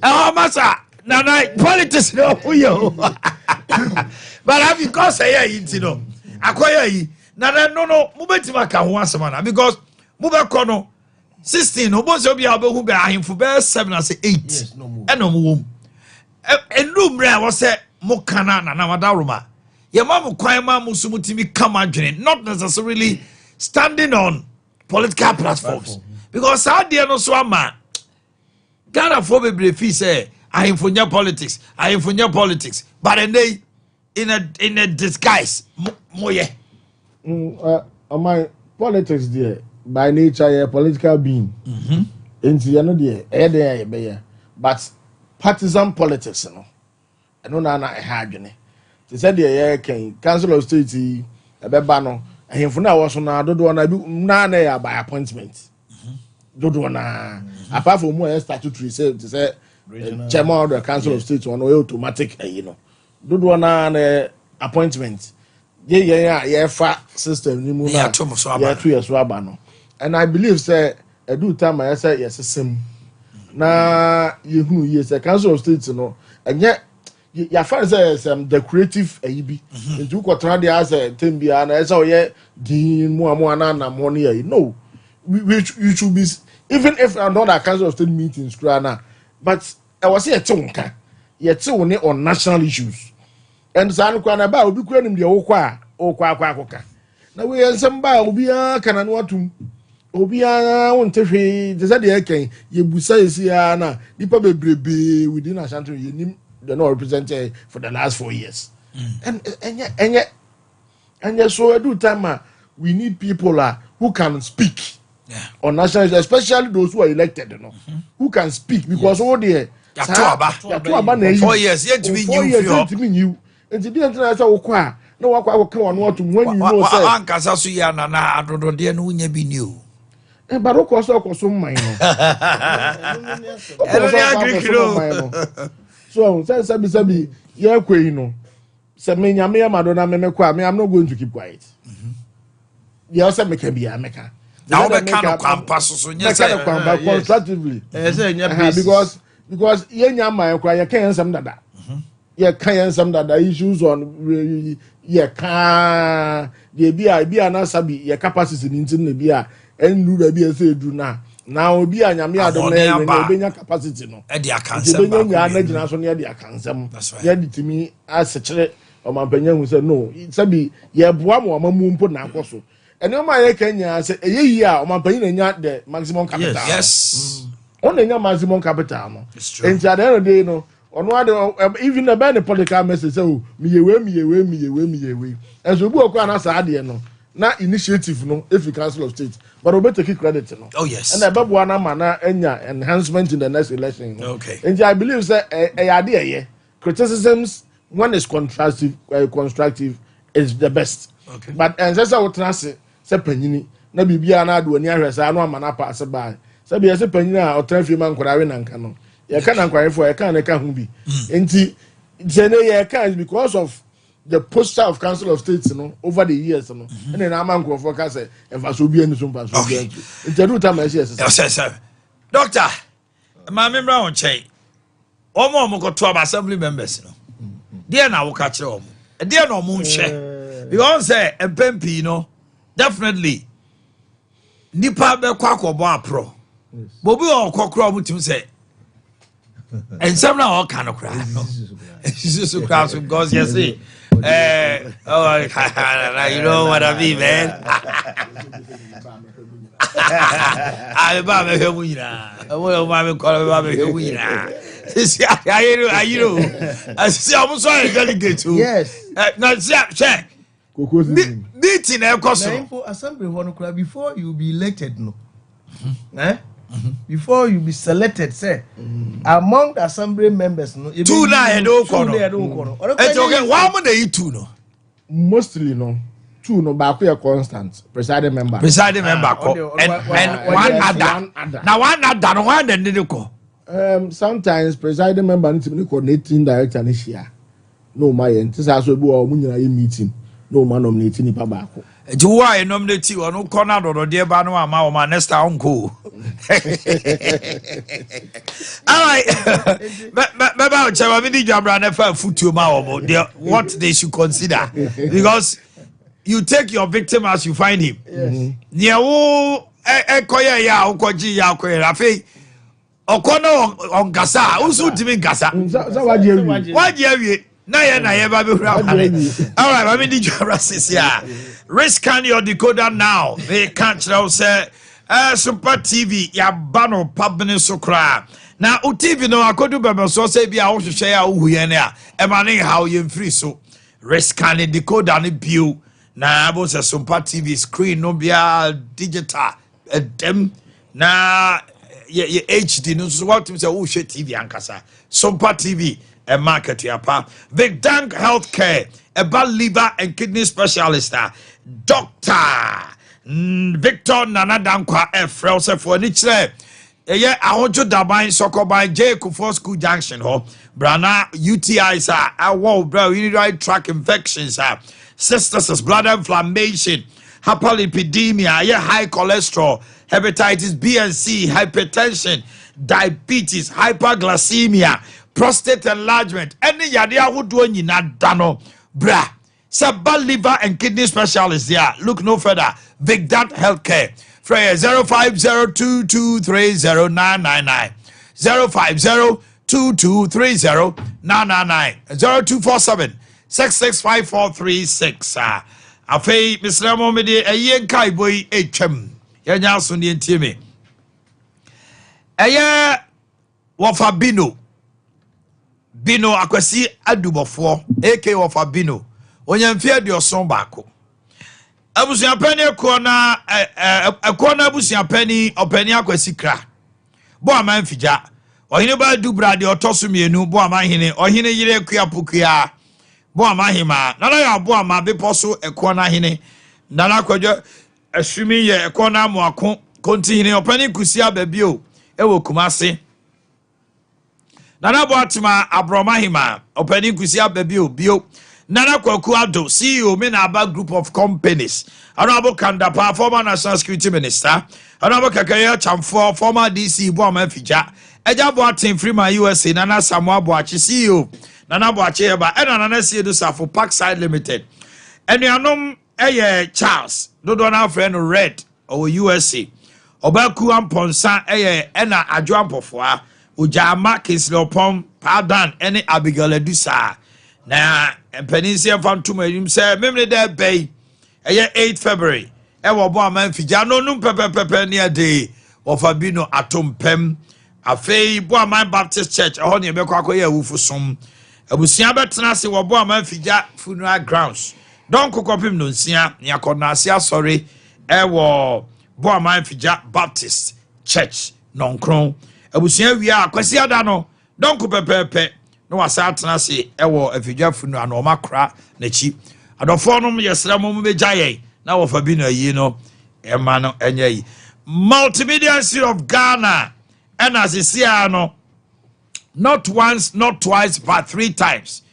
[SPEAKER 1] masa Nana politics no yo but because say you know akoya yi Nana no mubetima ka ho asema na because mubekọ no 16 obozi obi abehu be ahemfo be 7 as 8 eno mo wom enumre a wo se mo kana na madaroma ye ma mo kwan ma mo sumutimi kama dwene not necessarily standing on political platforms because how dey no so ama Ghana for be feel say ahemfo nya politics but in a disguise moye
[SPEAKER 7] my politics there by nature a political being into you know there but partisan politics no I know na hard ne they said the Council of State e beba no ahemfo na wo so na dodo na bi na by appointment dodo na apart from more statutory say chairman of the Council of State on automatic you know dodo na appointment ye fa system ni mu na ya 2 years aba no and I believe say a do time I say yes sem na ye hunu ye say Council of State no enye ya fa say the creative ayibi into kwatra dey as tembia na say oye din mu na money no we should be even if another Council of State meetings na but I was here tonka ye te woni on national issues and san kwa na ba obi kura nim de okwa akoka na we ensem ba obi kana no atum obi wonte hwe de said ye kan ye busa esi na nipa bebrebe within Ashanti ye nim they not represented for the last 4 years and so at time we need people who can speak on national issues, especially those who are elected who can speak because all there
[SPEAKER 1] 4 years yet to be
[SPEAKER 7] new and didn't say okwa no wakwa kan on when you know say
[SPEAKER 1] ankasa so ya na adodo de no nya bi new
[SPEAKER 7] but of course so mine so say ye kwei no say me nyame madonna me kwa me I'm not going to keep quiet you also make a bia meka
[SPEAKER 1] now be kind of kwampa so nya say
[SPEAKER 7] constructively because ye nyama kwa ye kan sam dada ye kan sam dada issues on ye kan de bia na sabi ye capacity ni ntin na bia enru da bia say edu na obi anyame adom na ebenya capacity no
[SPEAKER 1] e dia kansem
[SPEAKER 7] ba ebenya na gina so na dia kansem ya ditimi asechire o mampanya hu say no sabi ye boa mo amamu mpo na akoso ene ma ye kanya say eyeyi a o mampanya na nya the maximum capital
[SPEAKER 1] yes
[SPEAKER 7] on nya maximum capital no enti at the end of the day no ono even the political message say oh miyewe and so obi okwa na sa ade no na initiative no if the Council of State but we take credit no
[SPEAKER 1] oh yes
[SPEAKER 7] and ebebo na ma na enya enhancement in the next election no?
[SPEAKER 1] Okay
[SPEAKER 7] and I believe say ade criticisms when is constructive is the best
[SPEAKER 1] okay
[SPEAKER 7] but and say what na say panyini na bibia na ado ani ahwesa no ama na pass by say be say panyini a otrafi man kwarawe na nka no ye ka na nkwarefo ye ka na ka hu bi enti jene ye ka because of the posture of Council of State over the years and then I'm going for say and for so be any some pass it's a time I say
[SPEAKER 1] doctor my member on chai omo go to assembly members there na wo ka kire omo there na omo nhwe because say empempi definitely nipa be kwa akobo apro bobi o kokro omo tim say and some now all kind of cry it's so crass because you see you know what I mean, man. I'm See, I know. I see, I'm sorry, delegate.
[SPEAKER 8] Yes.
[SPEAKER 1] Now, check. Meeting, of course.
[SPEAKER 8] Assembly, before you be elected, no. Before you be selected, say, among the assembly members, no.
[SPEAKER 1] Two na edo kono. It's okay. Why would they eat two no?
[SPEAKER 7] Mostly no. Two no back here constant. Presiding member.
[SPEAKER 1] Presiding member and one other. Now one other, one then did go.
[SPEAKER 7] Sometimes presiding member needs to be coordinating director and share. No, my end. This is also a meeting. No man nominating ni pabako.
[SPEAKER 1] Do I nominate you or no corner or dear Bano or my next uncle? All right. What they should consider because you take your victim as you find him. Yes. On Gasa, also Timmy Gasa. What year? All right, I mean, did you rescan your decoder now? They can't now say, Sompa TV, ya bano pabne sokra. Now, TV no, I could do better, so say, be out to share who you are, emaning how you free so. Rescan the decoder and view. Now, I was a Sompa TV screen, no be a digital, a dem. Now, ye HD, no, so what to say, oh, shit, TV, Ankasa. Sompa TV. A market yapa. Big Dank Healthcare, a bad liver and kidney specialist, Doctor Victor Nana Dankwa F. for niche. Yeah, I want you to buy soccer by J. Kufor School Junction. Brana UTIs are a wall, bro. Urinary tract infections, cystis, blood inflammation, hyperlipidemia, yeah, high cholesterol, hepatitis B and C, hypertension, diabetes, hyperglycemia. Prostate enlargement, any yadia would do any not dano, bra. Sabal liver and kidney specialist there. Look no further. Big Dat Healthcare. Freya 0502230999. 0502230999. 0247 665436. Afei Mr. Momede a yen kai boy hm. Yanya sundi ntime. Eye wofa Bino akwasi adubofo AK wofa Bino. Onyamfia de oson baako. Abusuan pani ekona abusuan pani opani akwasi kra. Bo aman fija. Ohine ba dubra de otoso mienu bo amanhene ohine yire akuapokua. Bo amahima nana ya bo ama beposo ekona hene. Nana kwadwo asumi ye ekona moako kontihine opani kusia babio ewo Kumase. Nana Boatima Abromahima, opening Kusia Bio, Nana Kwakuado, CEO, Menaba Group of Companies, Honorable Kandapa, former National Security Minister, Honorable Kakaya Chamfor, former DC Boaman Fija, Eja Boatim Freeman USA, Nana Samoa Boakye, CEO, Nana Boakye Abia, and Nana Siedusa for Parkside Limited. And you know, Charles, no donor friend Red or USA, Obaku Amponsa, Ena Ajuampofwa. Ujama Kislopom, Padan, any Abigail Edusa. Na Peninsia Fantum, you say, memory that bay, a year 8 February. Ewa Boaman Fijano, num pepper near day of Fabino Atom Pem, a fay Boaman Baptist Church, a honey Bequacoya Wufusum, a Busiaba Tanasi or Boaman Fija funeral grounds. Don't cook up him, Nuncia, Niaconasia, sorry, Ewa Boaman Fija Baptist Church, non cron. Abusia wi akwasi ada no donko pepepe no wasatena se ewo afidwafo no anoma kra na chi adofo no yesra mo bejaye na wo fa bi no yi no ema no enya yi Multimedia Institute of Ghana and as isia no not once not twice but 3 times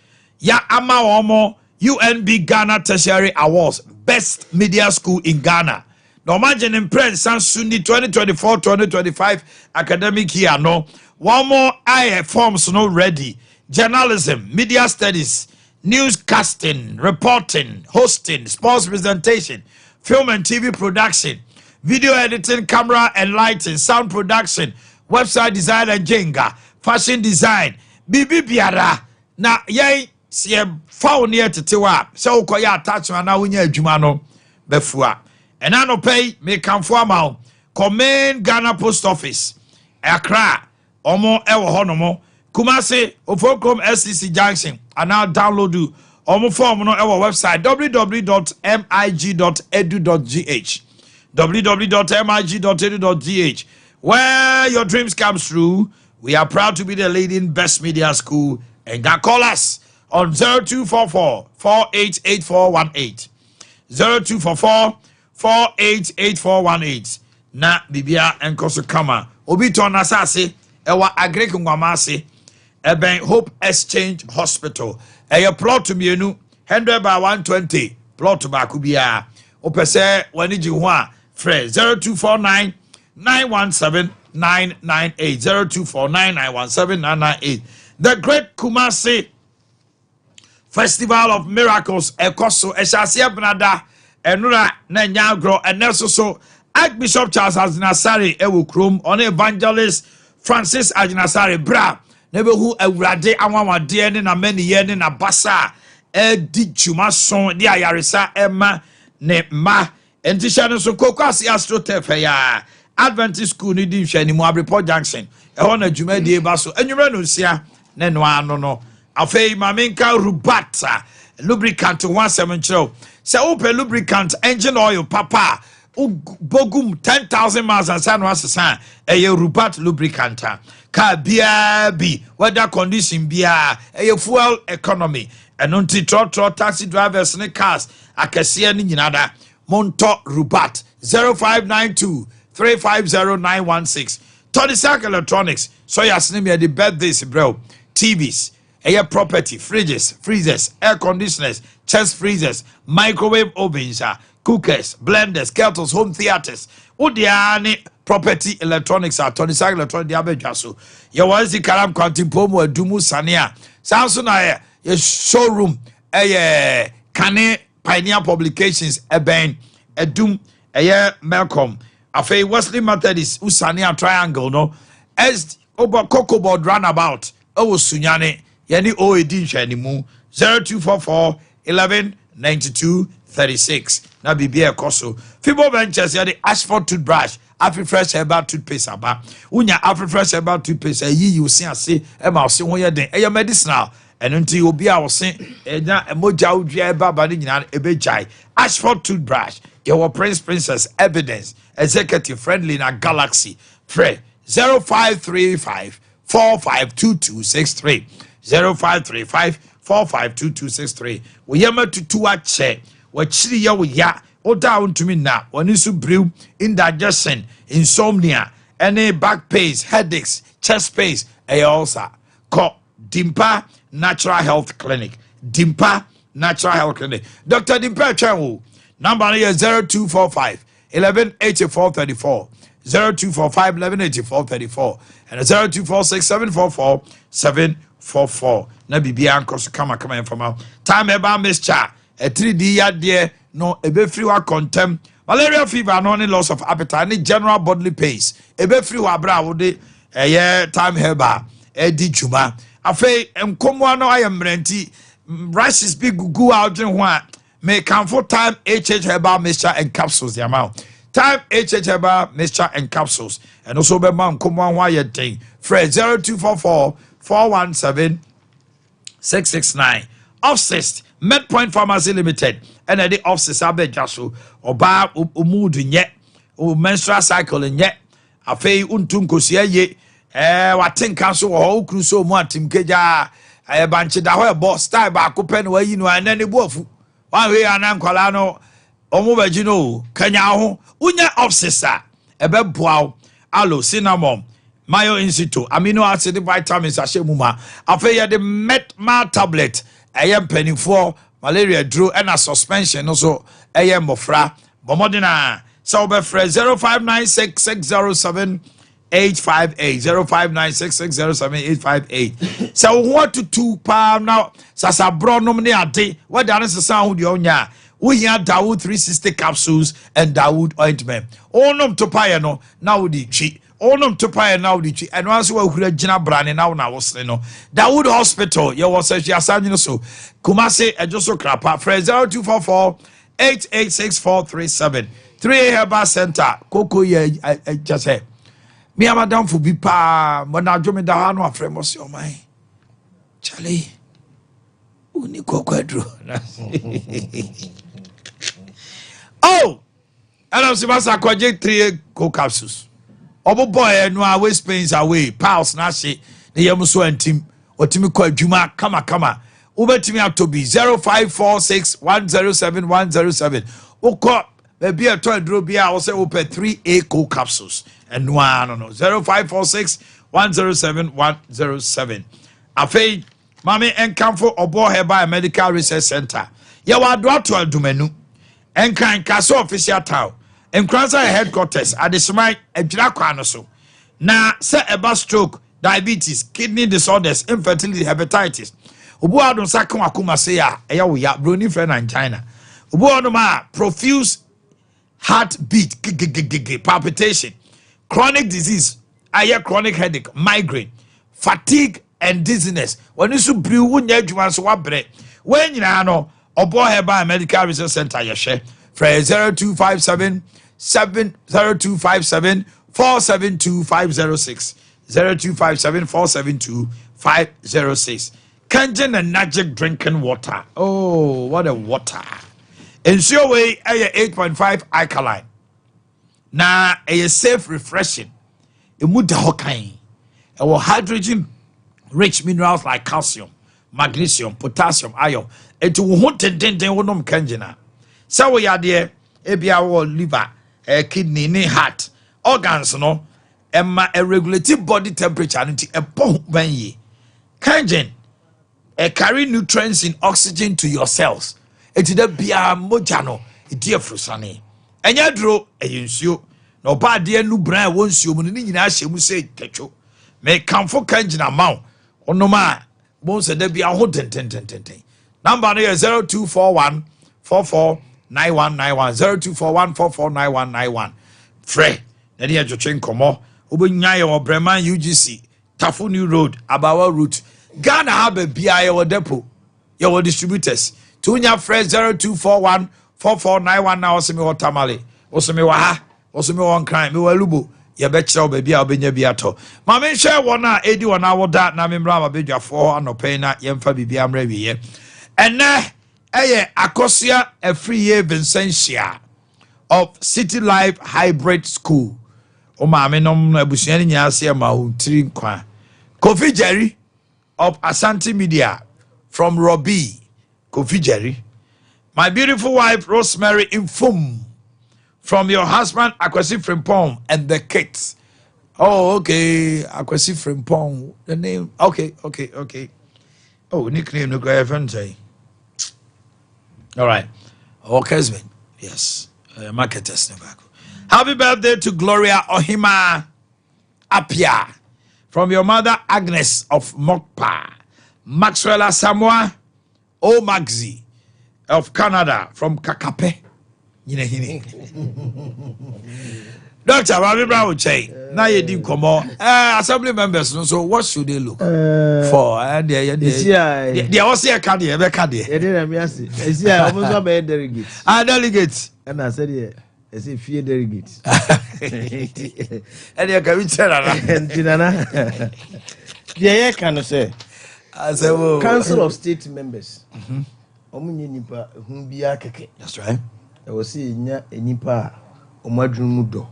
[SPEAKER 1] ya ama omo UNB Ghana Tertiary Awards Best Media School in Ghana. No imagine in press Sansuni 2024-2025 academic year no. One more forms no ready. Journalism, media studies, newscasting, reporting, hosting, sports presentation, film and TV production, video editing, camera and lighting, sound production, website design and jenga, fashion design, bibi biara. Na yai siye found near tetewa. So ukoya attachment na unye adwuma no befua. And I no pay me come for Command Ghana Post Office. Accra, Omo Ewo Honomo, Kumasi Ofocom SCC Junction and now download you on form on our website www.mig.edu.gh www.mig.edu.gh where your dreams come true. We are proud to be the leading best media school and that call us on 0244 488418 0244 488418 na bibia enkoso kama obi ton asase ewa agrek ngwamase eben Hope Exchange Hospital eye plot to mienu 100 by 120 plot ba ku bia opese wani ji ho a frɛ 0249 917 998 0249 917 998. The Great Kumasi Festival of Miracles ekoso eshasia brada enura na nyagro enesoso Archbishop Charles Aginasare ewo krom on evangelist Francis Aginasare bra nebehu awurade anwawade ne na maniye ne na basa di juma son di ayaresa ema ne ma entisha no so kokasi astrotefe ya Adventist school ni di hwani mu Abreport Junction ho na juma die ba so enwura no sia ne no ano no afei mamenka rubata lubricant 17 say open lubricant engine oil papa bogum 10,000 miles and san was san a rubat lubricant ka bia bi weather condition bia a fuel economy and unti trotro taxi drivers ne cars akese ni nyinada monto rubat 0592 350916 Tonisac Electronics so yasne me the birthdays bro TVs air property fridges freezers air conditioners chest freezers microwave ovens cookers, blenders, kettles, home theaters. Udiani property electronics at Tonisac Electronics Diabejaso. Yawazi Karam Quantipomo Dumu Sania. Samsung a showroom a Kane Pioneer Publications a Ben a Doom a year Malcolm. A Fay Wesley Methodist Usania Triangle no as over Cocoa Board Runabout. Oh Sunyane Yani OED Shanimu 0244 11 92 36 na bibia ekoso Fibo Ventures ya the Ashford toothbrush Afri-Fresh herbal toothpaste aba unya Afri-Fresh herbal toothpaste ayi you see ase e ma ose ho ye den e medicinal eno nti obi a ose enya emoja odua eba ba ni nyina ebejai Ashford toothbrush your Princess Evidence executive friendly na Galaxy Free 0535 452263 0535 452263 we yama tutu ache wachiri ya ya oda untumi na wanisu brew indigestion insomnia any back pains headaches chest pains also call Dimpa Natural Health Clinic Dimpa Natural Health Clinic Dr. Dimpa Chanwu number is 0245 118434 0245 118434 and 0246 744 744 na bibia ankoso kama informal time eba mixture a 3D yadie no ebe free wa contem malaria fever no any loss of appetite any general bodily pains ebe free wa bra wo de time heba di juma afei enkomo no ayemrenti rashes big gugu out ho a me comfort time HH herbal mixture and capsules the amount time HH herbal mixture and capsules and also be man enkomo ho ayedin fresh 0244 417 669 Offsist Medpoint Pharmacy Limited and the Offsist Abejaso oba umudu nye menstrual cycle nye afei untum kosia ye watenka so wo kruso mu atim keja banche da ho bo style ba ko pen wa yi no anane buafu wan we anan kwala no omo baji no kanya ho unya Offsist ebe boaw aloe cinnamon Mayo Institute amino acid vitamins ashemuma afei the Metma tablet ayem penifo malaria dro and a suspension also ayem mofra bomodina so be 0596607858 0596607858 so what to 2 pound now sasa bro no ne ade what the answer sound you onya we hear Dawood 360 capsules and Dawood ointment onom to pay no now di chi onum to pay now di chi and once we hura gina brane now na wosre no Dawood Hospital you was say asanyu so Kumasi ejoso krapa fresh 0244 886437 3 Herbal Center Koko ye just say Me am madam for be pa when I do me da no afre mo se o man. Charlie. Uni kokwadro. Oh! And I'm supposed to project 3 cold capsules. Obo boy no waste pains away. Pals na she the yamuso and team or Timmy called Juma kama. Uber to me up to be 0546 107 107. Oko maybe a toy draw be I will say open 3A cold capsules and no 0546 107 107. Afei Mami Enkamfo Obo Heba Medical Research Center. Ya wa do to adumanu. Enkan kaso official town. Enkransa headquarters at the Smai Ejira Kwano so. Na se eba stroke, diabetes, kidney disorders, infertility, hepatitis. Obu adon sakon akuma se ya eya wo ya broni friend in China. Obu odon ma profuse heartbeat, palpitation, chronic disease, chronic headache, migraine, fatigue and dizziness. When you should brew when you want to wabre. When you know Obo Heba Medical Research Center yeshe fra 0257 472506 0257 472506. Kangen and Najik drinking water. Oh, what a water. Ensure way 8.5 alkaline. Na a safe refreshing. Imuda hokain. Our hydrogen rich minerals like calcium, magnesium, potassium, iron. It will hunt and then won't kanjina. So we are there, ebia liver, kidney, heart, organs, no, and a regulative body temperature until a pump when ye. Kanjin, carry nutrients in oxygen to your cells. It is the bia mojano, dear frusani. And ya draw a yunsio, no bad dear new brand won't you, Munina, she will say, Techo. May come for kanjina mount, or no ma, won't say there be a hot 10. Number 0241 449191 0241 449191. Fred, Nadia Jochin Komo, Ubunyaya or Breman UGC, Tafu New Road, Abawa Route, Ghana have a BI or depot, your distributors. Tunya Fred 0241 4491 now, Semi or Tamale, or Semi Waha, or Semi one crime, Lubu. Ya betcha baby I'll be biato. Mamma share 1 hour that Namimra Bidja 4 and Opena Yemfa Bibiam Revi. And Akosia a 3-year Vincentia of City Life Hybrid School. O Mamenom Busiani Yasia Mahu Trinkwa. Kofi Jerry of Asante Media from Robbie. Kofi Jerry. My beautiful wife Rosemary Infum. From your husband, Akwesi Frimpong, and the kids. Oh, okay. Akwesi Frimpong. The name. Okay. Oh, nickname, no guy, say. All right. Kesman. Yes. Marketers. Happy birthday to Gloria Ohima Apia. From your mother, Agnes of Mokpa. Maxwell Samoa O Maxi of Canada. From Kakape. Doctor, Ravi Brown would say, now you didn't come on. Assembly members, so what should they look for? And they all see a candy, a candy.
[SPEAKER 8] It's almost a delegates.
[SPEAKER 1] Delegates.
[SPEAKER 8] And I said, yeah, as if fear delegates.
[SPEAKER 1] And you can tell
[SPEAKER 8] her. Yeah, can I say? Council of State members.
[SPEAKER 1] That's right.
[SPEAKER 8] I was seeing a nipa omadrumudo.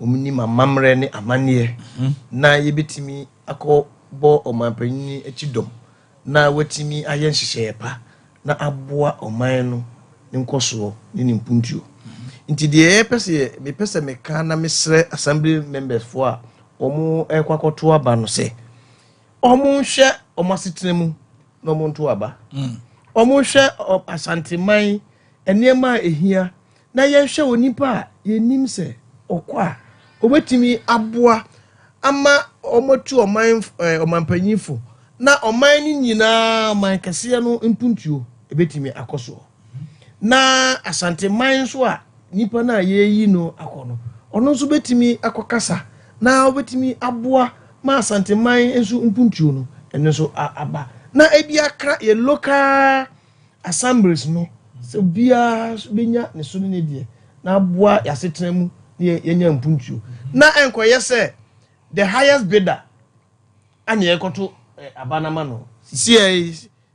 [SPEAKER 8] Omini mamre ne amanie. Na yebetimi akọ bo omanpanyi echidom. Na wetimi ayen hyehepa. Na aboa oman no nkoso ne nimpuntuo. Nti de me pese me ka na mesre assembly members fo a omo ekwakoto aba no se. Omo hwe omasetenemu no omo nto aba. Omo hwe asanteman enema ehia na yenhwe onipa yenim se okwa obetimi aboa ama omotu omanpanyifo na oman ni nyina man kase no impuntuo ebetimi akoso na asante man so a nipa na yeyi no akono ono so betimi akokasa na obetimi aboa ma asante man enso impuntuo no eno so aba na ebia kra ye local assemblies no so bia benya ne so ne die na aboa yasetena mu ne yenya impuntuo na enkoye se the highest bidder anya ekoto abanama no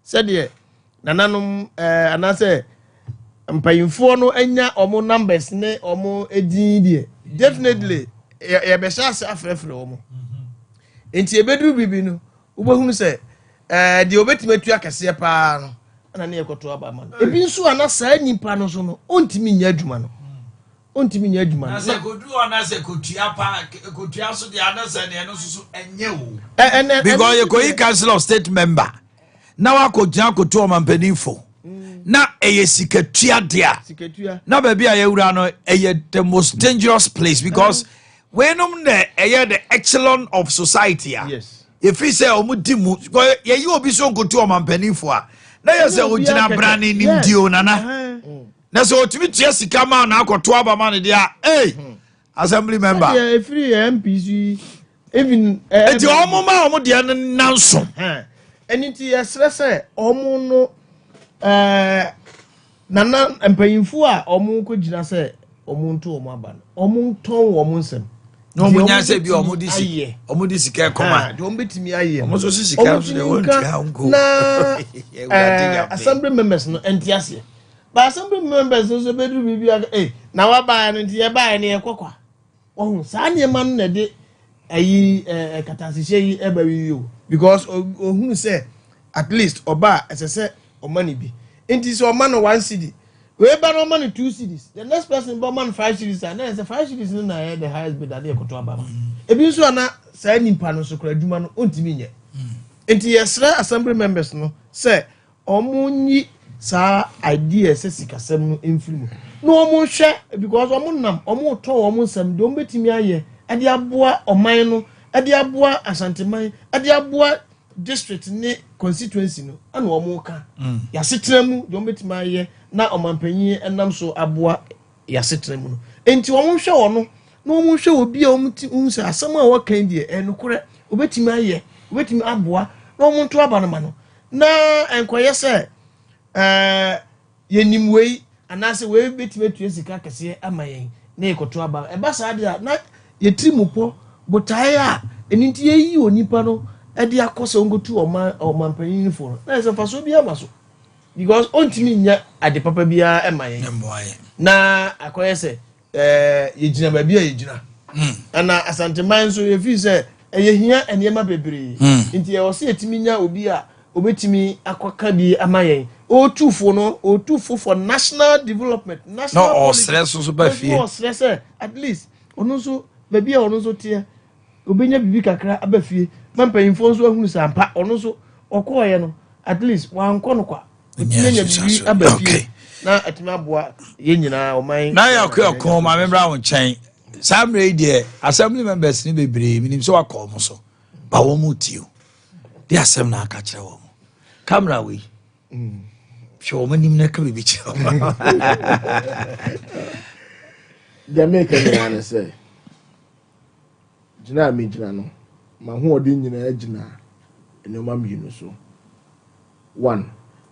[SPEAKER 8] said here nananom anase mpayimfo no anya omo numbers ne omo edin die definitely ye be chance afrefre omo enti ebedu bibi no ubohunu se de obetimetu akese pa no ana ne ekoto abama no ebi nso ana saa nipa no so no ontimi nya adwuma no ontimi nya adwuma
[SPEAKER 1] na se kodu ona se kotua pa kotua so de ana se ne no so enye wo because you go council of state member na wa kotua kotu omampanifo na eye sikatua dia na baby ayewura no eye the most dangerous place because wenom na eye the echelon of society
[SPEAKER 8] yes
[SPEAKER 1] if he say omudimu ye yi obi so kotu omampanifo a na ye say ogina brane nim dio nana na so otimi tia sika ma na akoto abama ne dia assembly member
[SPEAKER 8] free MPC even
[SPEAKER 1] eti omuma omo dia nanso
[SPEAKER 8] eniti yesrese omo no nana mpanyimfo a omo ko gina se omo nto omo aba omo ton omo nsem
[SPEAKER 1] no omo nya se bi omo di sika koma
[SPEAKER 8] de omo betimi aye
[SPEAKER 1] omo so sika so de won tia unko
[SPEAKER 8] na assembly members no entiase ba assembly members so bedu bibia na wa ba no nti ye ba ne ekokwa ohun sa ne ma no na de ayi katasihye yi eba wi yo because ohun say at least oba esese omani bi enti so omano 1 cedi we ba no money 2 cedis the next person ba man 5 cedis and then say 5 cedis no na the highest bidder dey ekoto abama ebi so na sa nimpa no so kra adwuma no ontimi nye enti yesra assembly members no say omunyi sa idea se sikasem no emfiri no omo hwe because omo nam omo to omo nsam de omo betimi aye ade aboa oman no ade aboa asanteman ade aboa district ne constituency no ana omo ka ya setremu de omo betimi aye na omampanyin enam so aboa ya setremu no enti omo hwe wono na omo hwe obi a omo ti unse asem a wakan die enokore obetimi aye obetimi aboa na omo nto aba no ma no na enkoye se yenimwei anase we betime tu esika kese amayen na ekoto aba eba sa de na yetirimupo botae a eninti yeyi onipa no e de akoso ngotu omampanyin fo na se faso bia maso because ontimi nya ade papa bia emayen na akoye se yegina ba bia yegina ana asanteman so yefi se eyehia enema bebre nti ye wo se etimi nya obi a obetimi akwaka bi amayen O2 for national development national
[SPEAKER 1] no stress so ba fie
[SPEAKER 8] no stress at least ono so baby ono so tie obenya bibi kakra aba fie mampanyimfo so ahunu sampa ono so okoye no at least wanko no kwa nyenya bibi aba fie na atimi aboa ye nyina oman
[SPEAKER 1] na ya ko ma membra won chen sam radio assembly members ni bebre minim so akọ mo so ba wo mu tio di asem na aka kire wo camera we show me nim na ka bibi che
[SPEAKER 7] Jamaica ni ana say jina mi jina no ma ho odi nyina agina enoma mi no so 1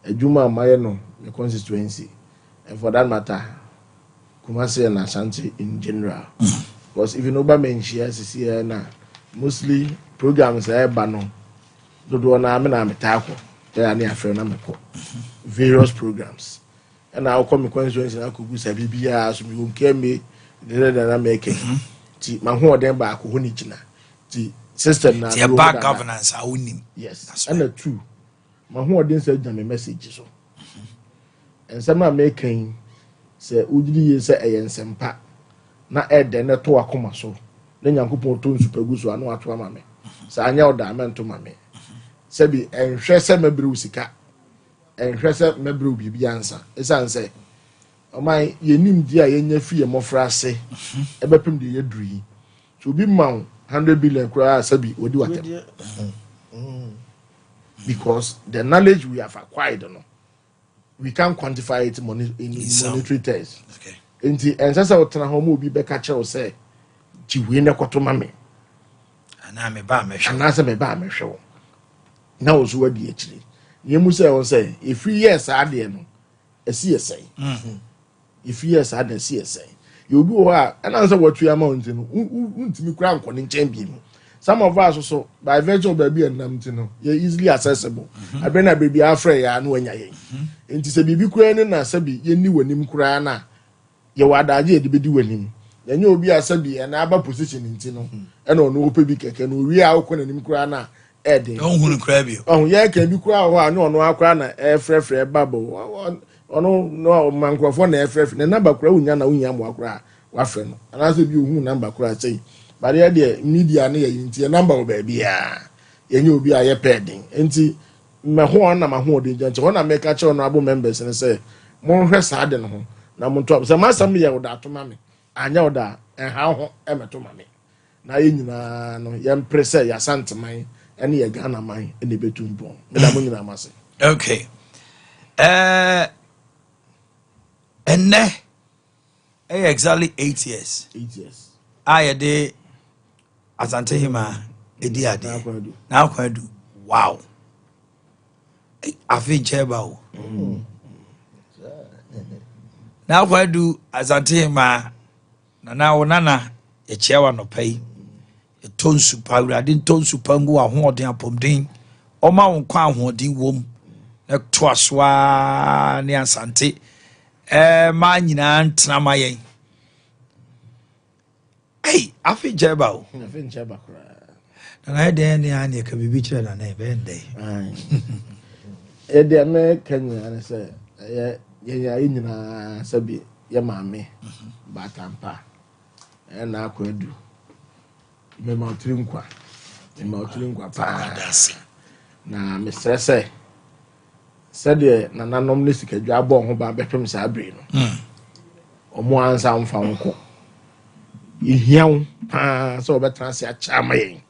[SPEAKER 7] adwuma amaye no the constituency and for that matter Kumasi and Ashanti in general because if you know about mention na mostly programs bano do na me na metako ya na afre na meko various programs and I come constituency na kugu sabi bia so mi wonke me na make ti ma ho den ba ko honi gina ti system na
[SPEAKER 1] the back governance a wonim
[SPEAKER 7] yes and the 2 ma ho den say jam message so and some na making say ujiri ye say eyensempa na ede ne to akoma so na nyankopon to nsupagu so anu ato ama me sa anya oda mento ma me se bi enhwe se mebre usika enhwe se mebre obibi ansa esan say o man yenim di a yenya fi emofra ase ebepem de yeduri so bi ma 100 billion kura sabi odi watem because the knowledge we have acquired no we can't quantify it in monetary terms. Okay. And that's how Tana will be back at you say, Chiwina Kotomame.
[SPEAKER 1] And I'm a bar measure.
[SPEAKER 7] And as a bar show. Now, so what actually. You must say, if 3 years are there, a CSA. If years are the CSA, you'll go out and answer what you are mounting. Won't me crown calling champion. some of us also by virtue of baby and them to know you're easily accessible. I been a baby afraid I know when you're into say baby crying na sabi ye ni wanim kura na ye wadaje de bedi wanim ye nya obi asabi e na aba position nti no e no no opa bi keke no wi a okọ nanim kura na e de
[SPEAKER 1] don hunu kura bi
[SPEAKER 7] ye kan bi kura ho a no no akura na e frefre babo ono no mankrofo na e frefre na number kura unya na unya mo akura wa frɛ no anaso bi ohun number kura sei but ye de media na ye nti number o ba bia ye nya obi a ye pedin nti me ho na ma ho de nti ho na me ka che no abo members ne say mo hwɛ saa de no ho na mo to say ma sam ye wo da to ma me anya wo da ha ho e me to ma me na ye nyina no ye mpre say ya santeman ene ye Ghana man ene betu mbon me da mo nyina ma say
[SPEAKER 1] okay enne exactly 8 years I de Asante Hima edi ade na kwadu wow afi cheba o na kwadu Asante Hima na wonana ye chewa no pay e tonsu pa urade tonsu pa ngu ahoden apomden o ma won kwa ahoden wom na to asoa ne Asante ma nyina ntena ma yen hey afi cheba o
[SPEAKER 7] afi cheba kra
[SPEAKER 1] na de ne ane ka bibi kire na na be ndai
[SPEAKER 7] e de me Kenya ne se ye nyina sabi ye maame batampa na akwadu me ma otirinkwa pa na me stress de na nanom ne sikadwa abo ho ba betwem sa abre no omo ansa mfa nko ihiaw pa so betra se achama yen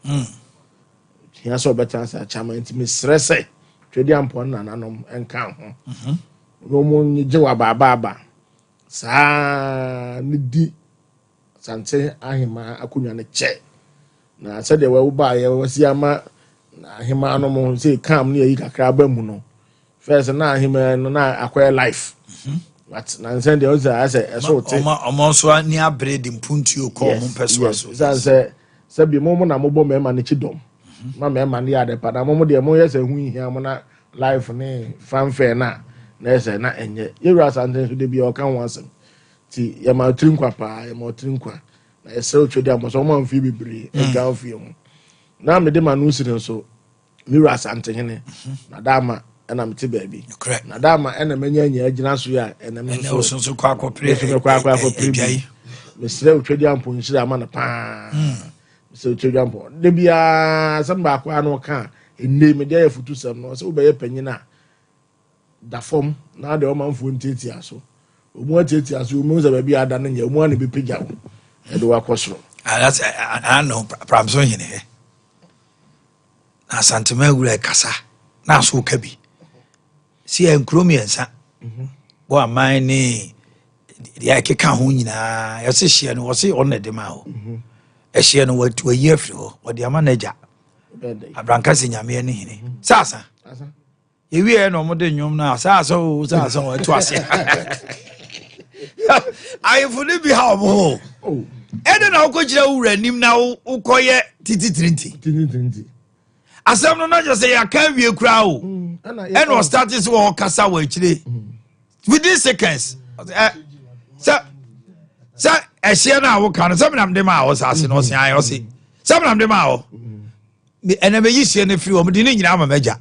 [SPEAKER 7] hia so betra se achama enti me stress twedi ampo na nanom enka ho no mo nje wa baba sa ne di sante ahima akunwa ne che na se de we ba ye wasi ama ahima no mo se kam ne yi kakra ba mu no first na ahima no na acquire life but na nse de oza ase eso te
[SPEAKER 1] omo so ni abred mpuntu ko mo peso so
[SPEAKER 7] se bi mo na mo bo mema ne chidom ma mema ne ya de pada mo de mo yese hu hia mo na life ne fanfare na ese na enye yewura santen so de bi o kan wansem ti ya ma trinkwa pa ya ma trinkwa na ese o twede am so mo amfi bibiri e ga ofie mu na me de ma no sirin so yewura santen ne na dama na mte baby na dama ena menya nya agina so ya ena me
[SPEAKER 1] so kwa kopre
[SPEAKER 7] bi me sire utwedi ampo nshira ama na pa so utwedi ampo de bia sam ba kwa no ka enne me de afutu sam no so obeye panyina da form na de o manfo nteti aso omu ateti aso omu za baby ada na nya omu na be pigya wo e de wa kosoro
[SPEAKER 1] that's I know pramso hine he na santema gura kasa na so kabi si enkromiensa bo aman ni ya keka ho nyina ya se hie no wo se on de ma ho e hie no wa yi afri ho wo de ama naja abranka se nyame ne hine sasa ye wie no mo de nwom na sasa o to ase ai fu ni bi ha mo ede na ko gira wura nim na ukoye titi asem no na just say ya kan wie kura o and was starting to kasa wa chire within seconds sa ehia na wo kan some nam dem a wo sase no se ayo se some nam dem a wo ena be yihie na free wo me di ni nyina ma meja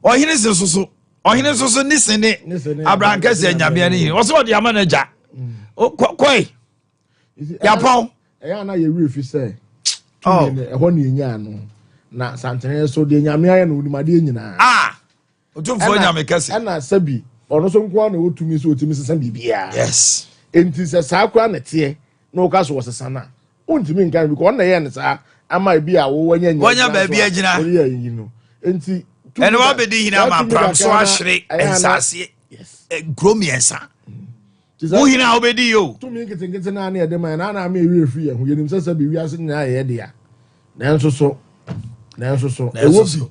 [SPEAKER 1] ohine soso ni sene abranka se nyame ni wo so di ama na ja koi ya pon
[SPEAKER 7] eya na ye refi say oh ehọ na enya no na santene so de nyame aye no udumade nyina
[SPEAKER 1] otumfo nyame kase
[SPEAKER 7] na sabi ono so nko na otumi so otumi sesa bibia
[SPEAKER 1] yes
[SPEAKER 7] enti se sa kwa na tie na o ka so sesa na ontumi nkan bi ko na ye ne sa ama bi a wo wanya
[SPEAKER 1] ba bi agina
[SPEAKER 7] ori yi no enti
[SPEAKER 1] ene wa be di hina ma pram so ahwere ensase gromiensa wo hina obedi yo
[SPEAKER 7] tumi nkete na na ye de man na na ma ewi efi ye hu yenim sesa bi wi ase na ye de ya nanso so ewo bi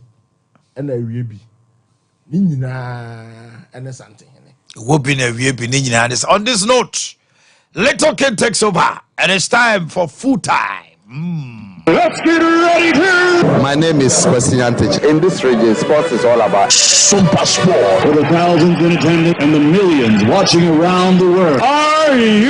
[SPEAKER 7] ena ewie bi ni nyina ene sante hene
[SPEAKER 1] ewo bi na ewie bi ni nyina this on this note little kid takes over and it's time for full time.
[SPEAKER 9] Let's get it. My name is Sebastian Antich.
[SPEAKER 6] In this region, sports is all about
[SPEAKER 10] Sompa Sport. For the thousands in attendance and the millions watching around the world. Are you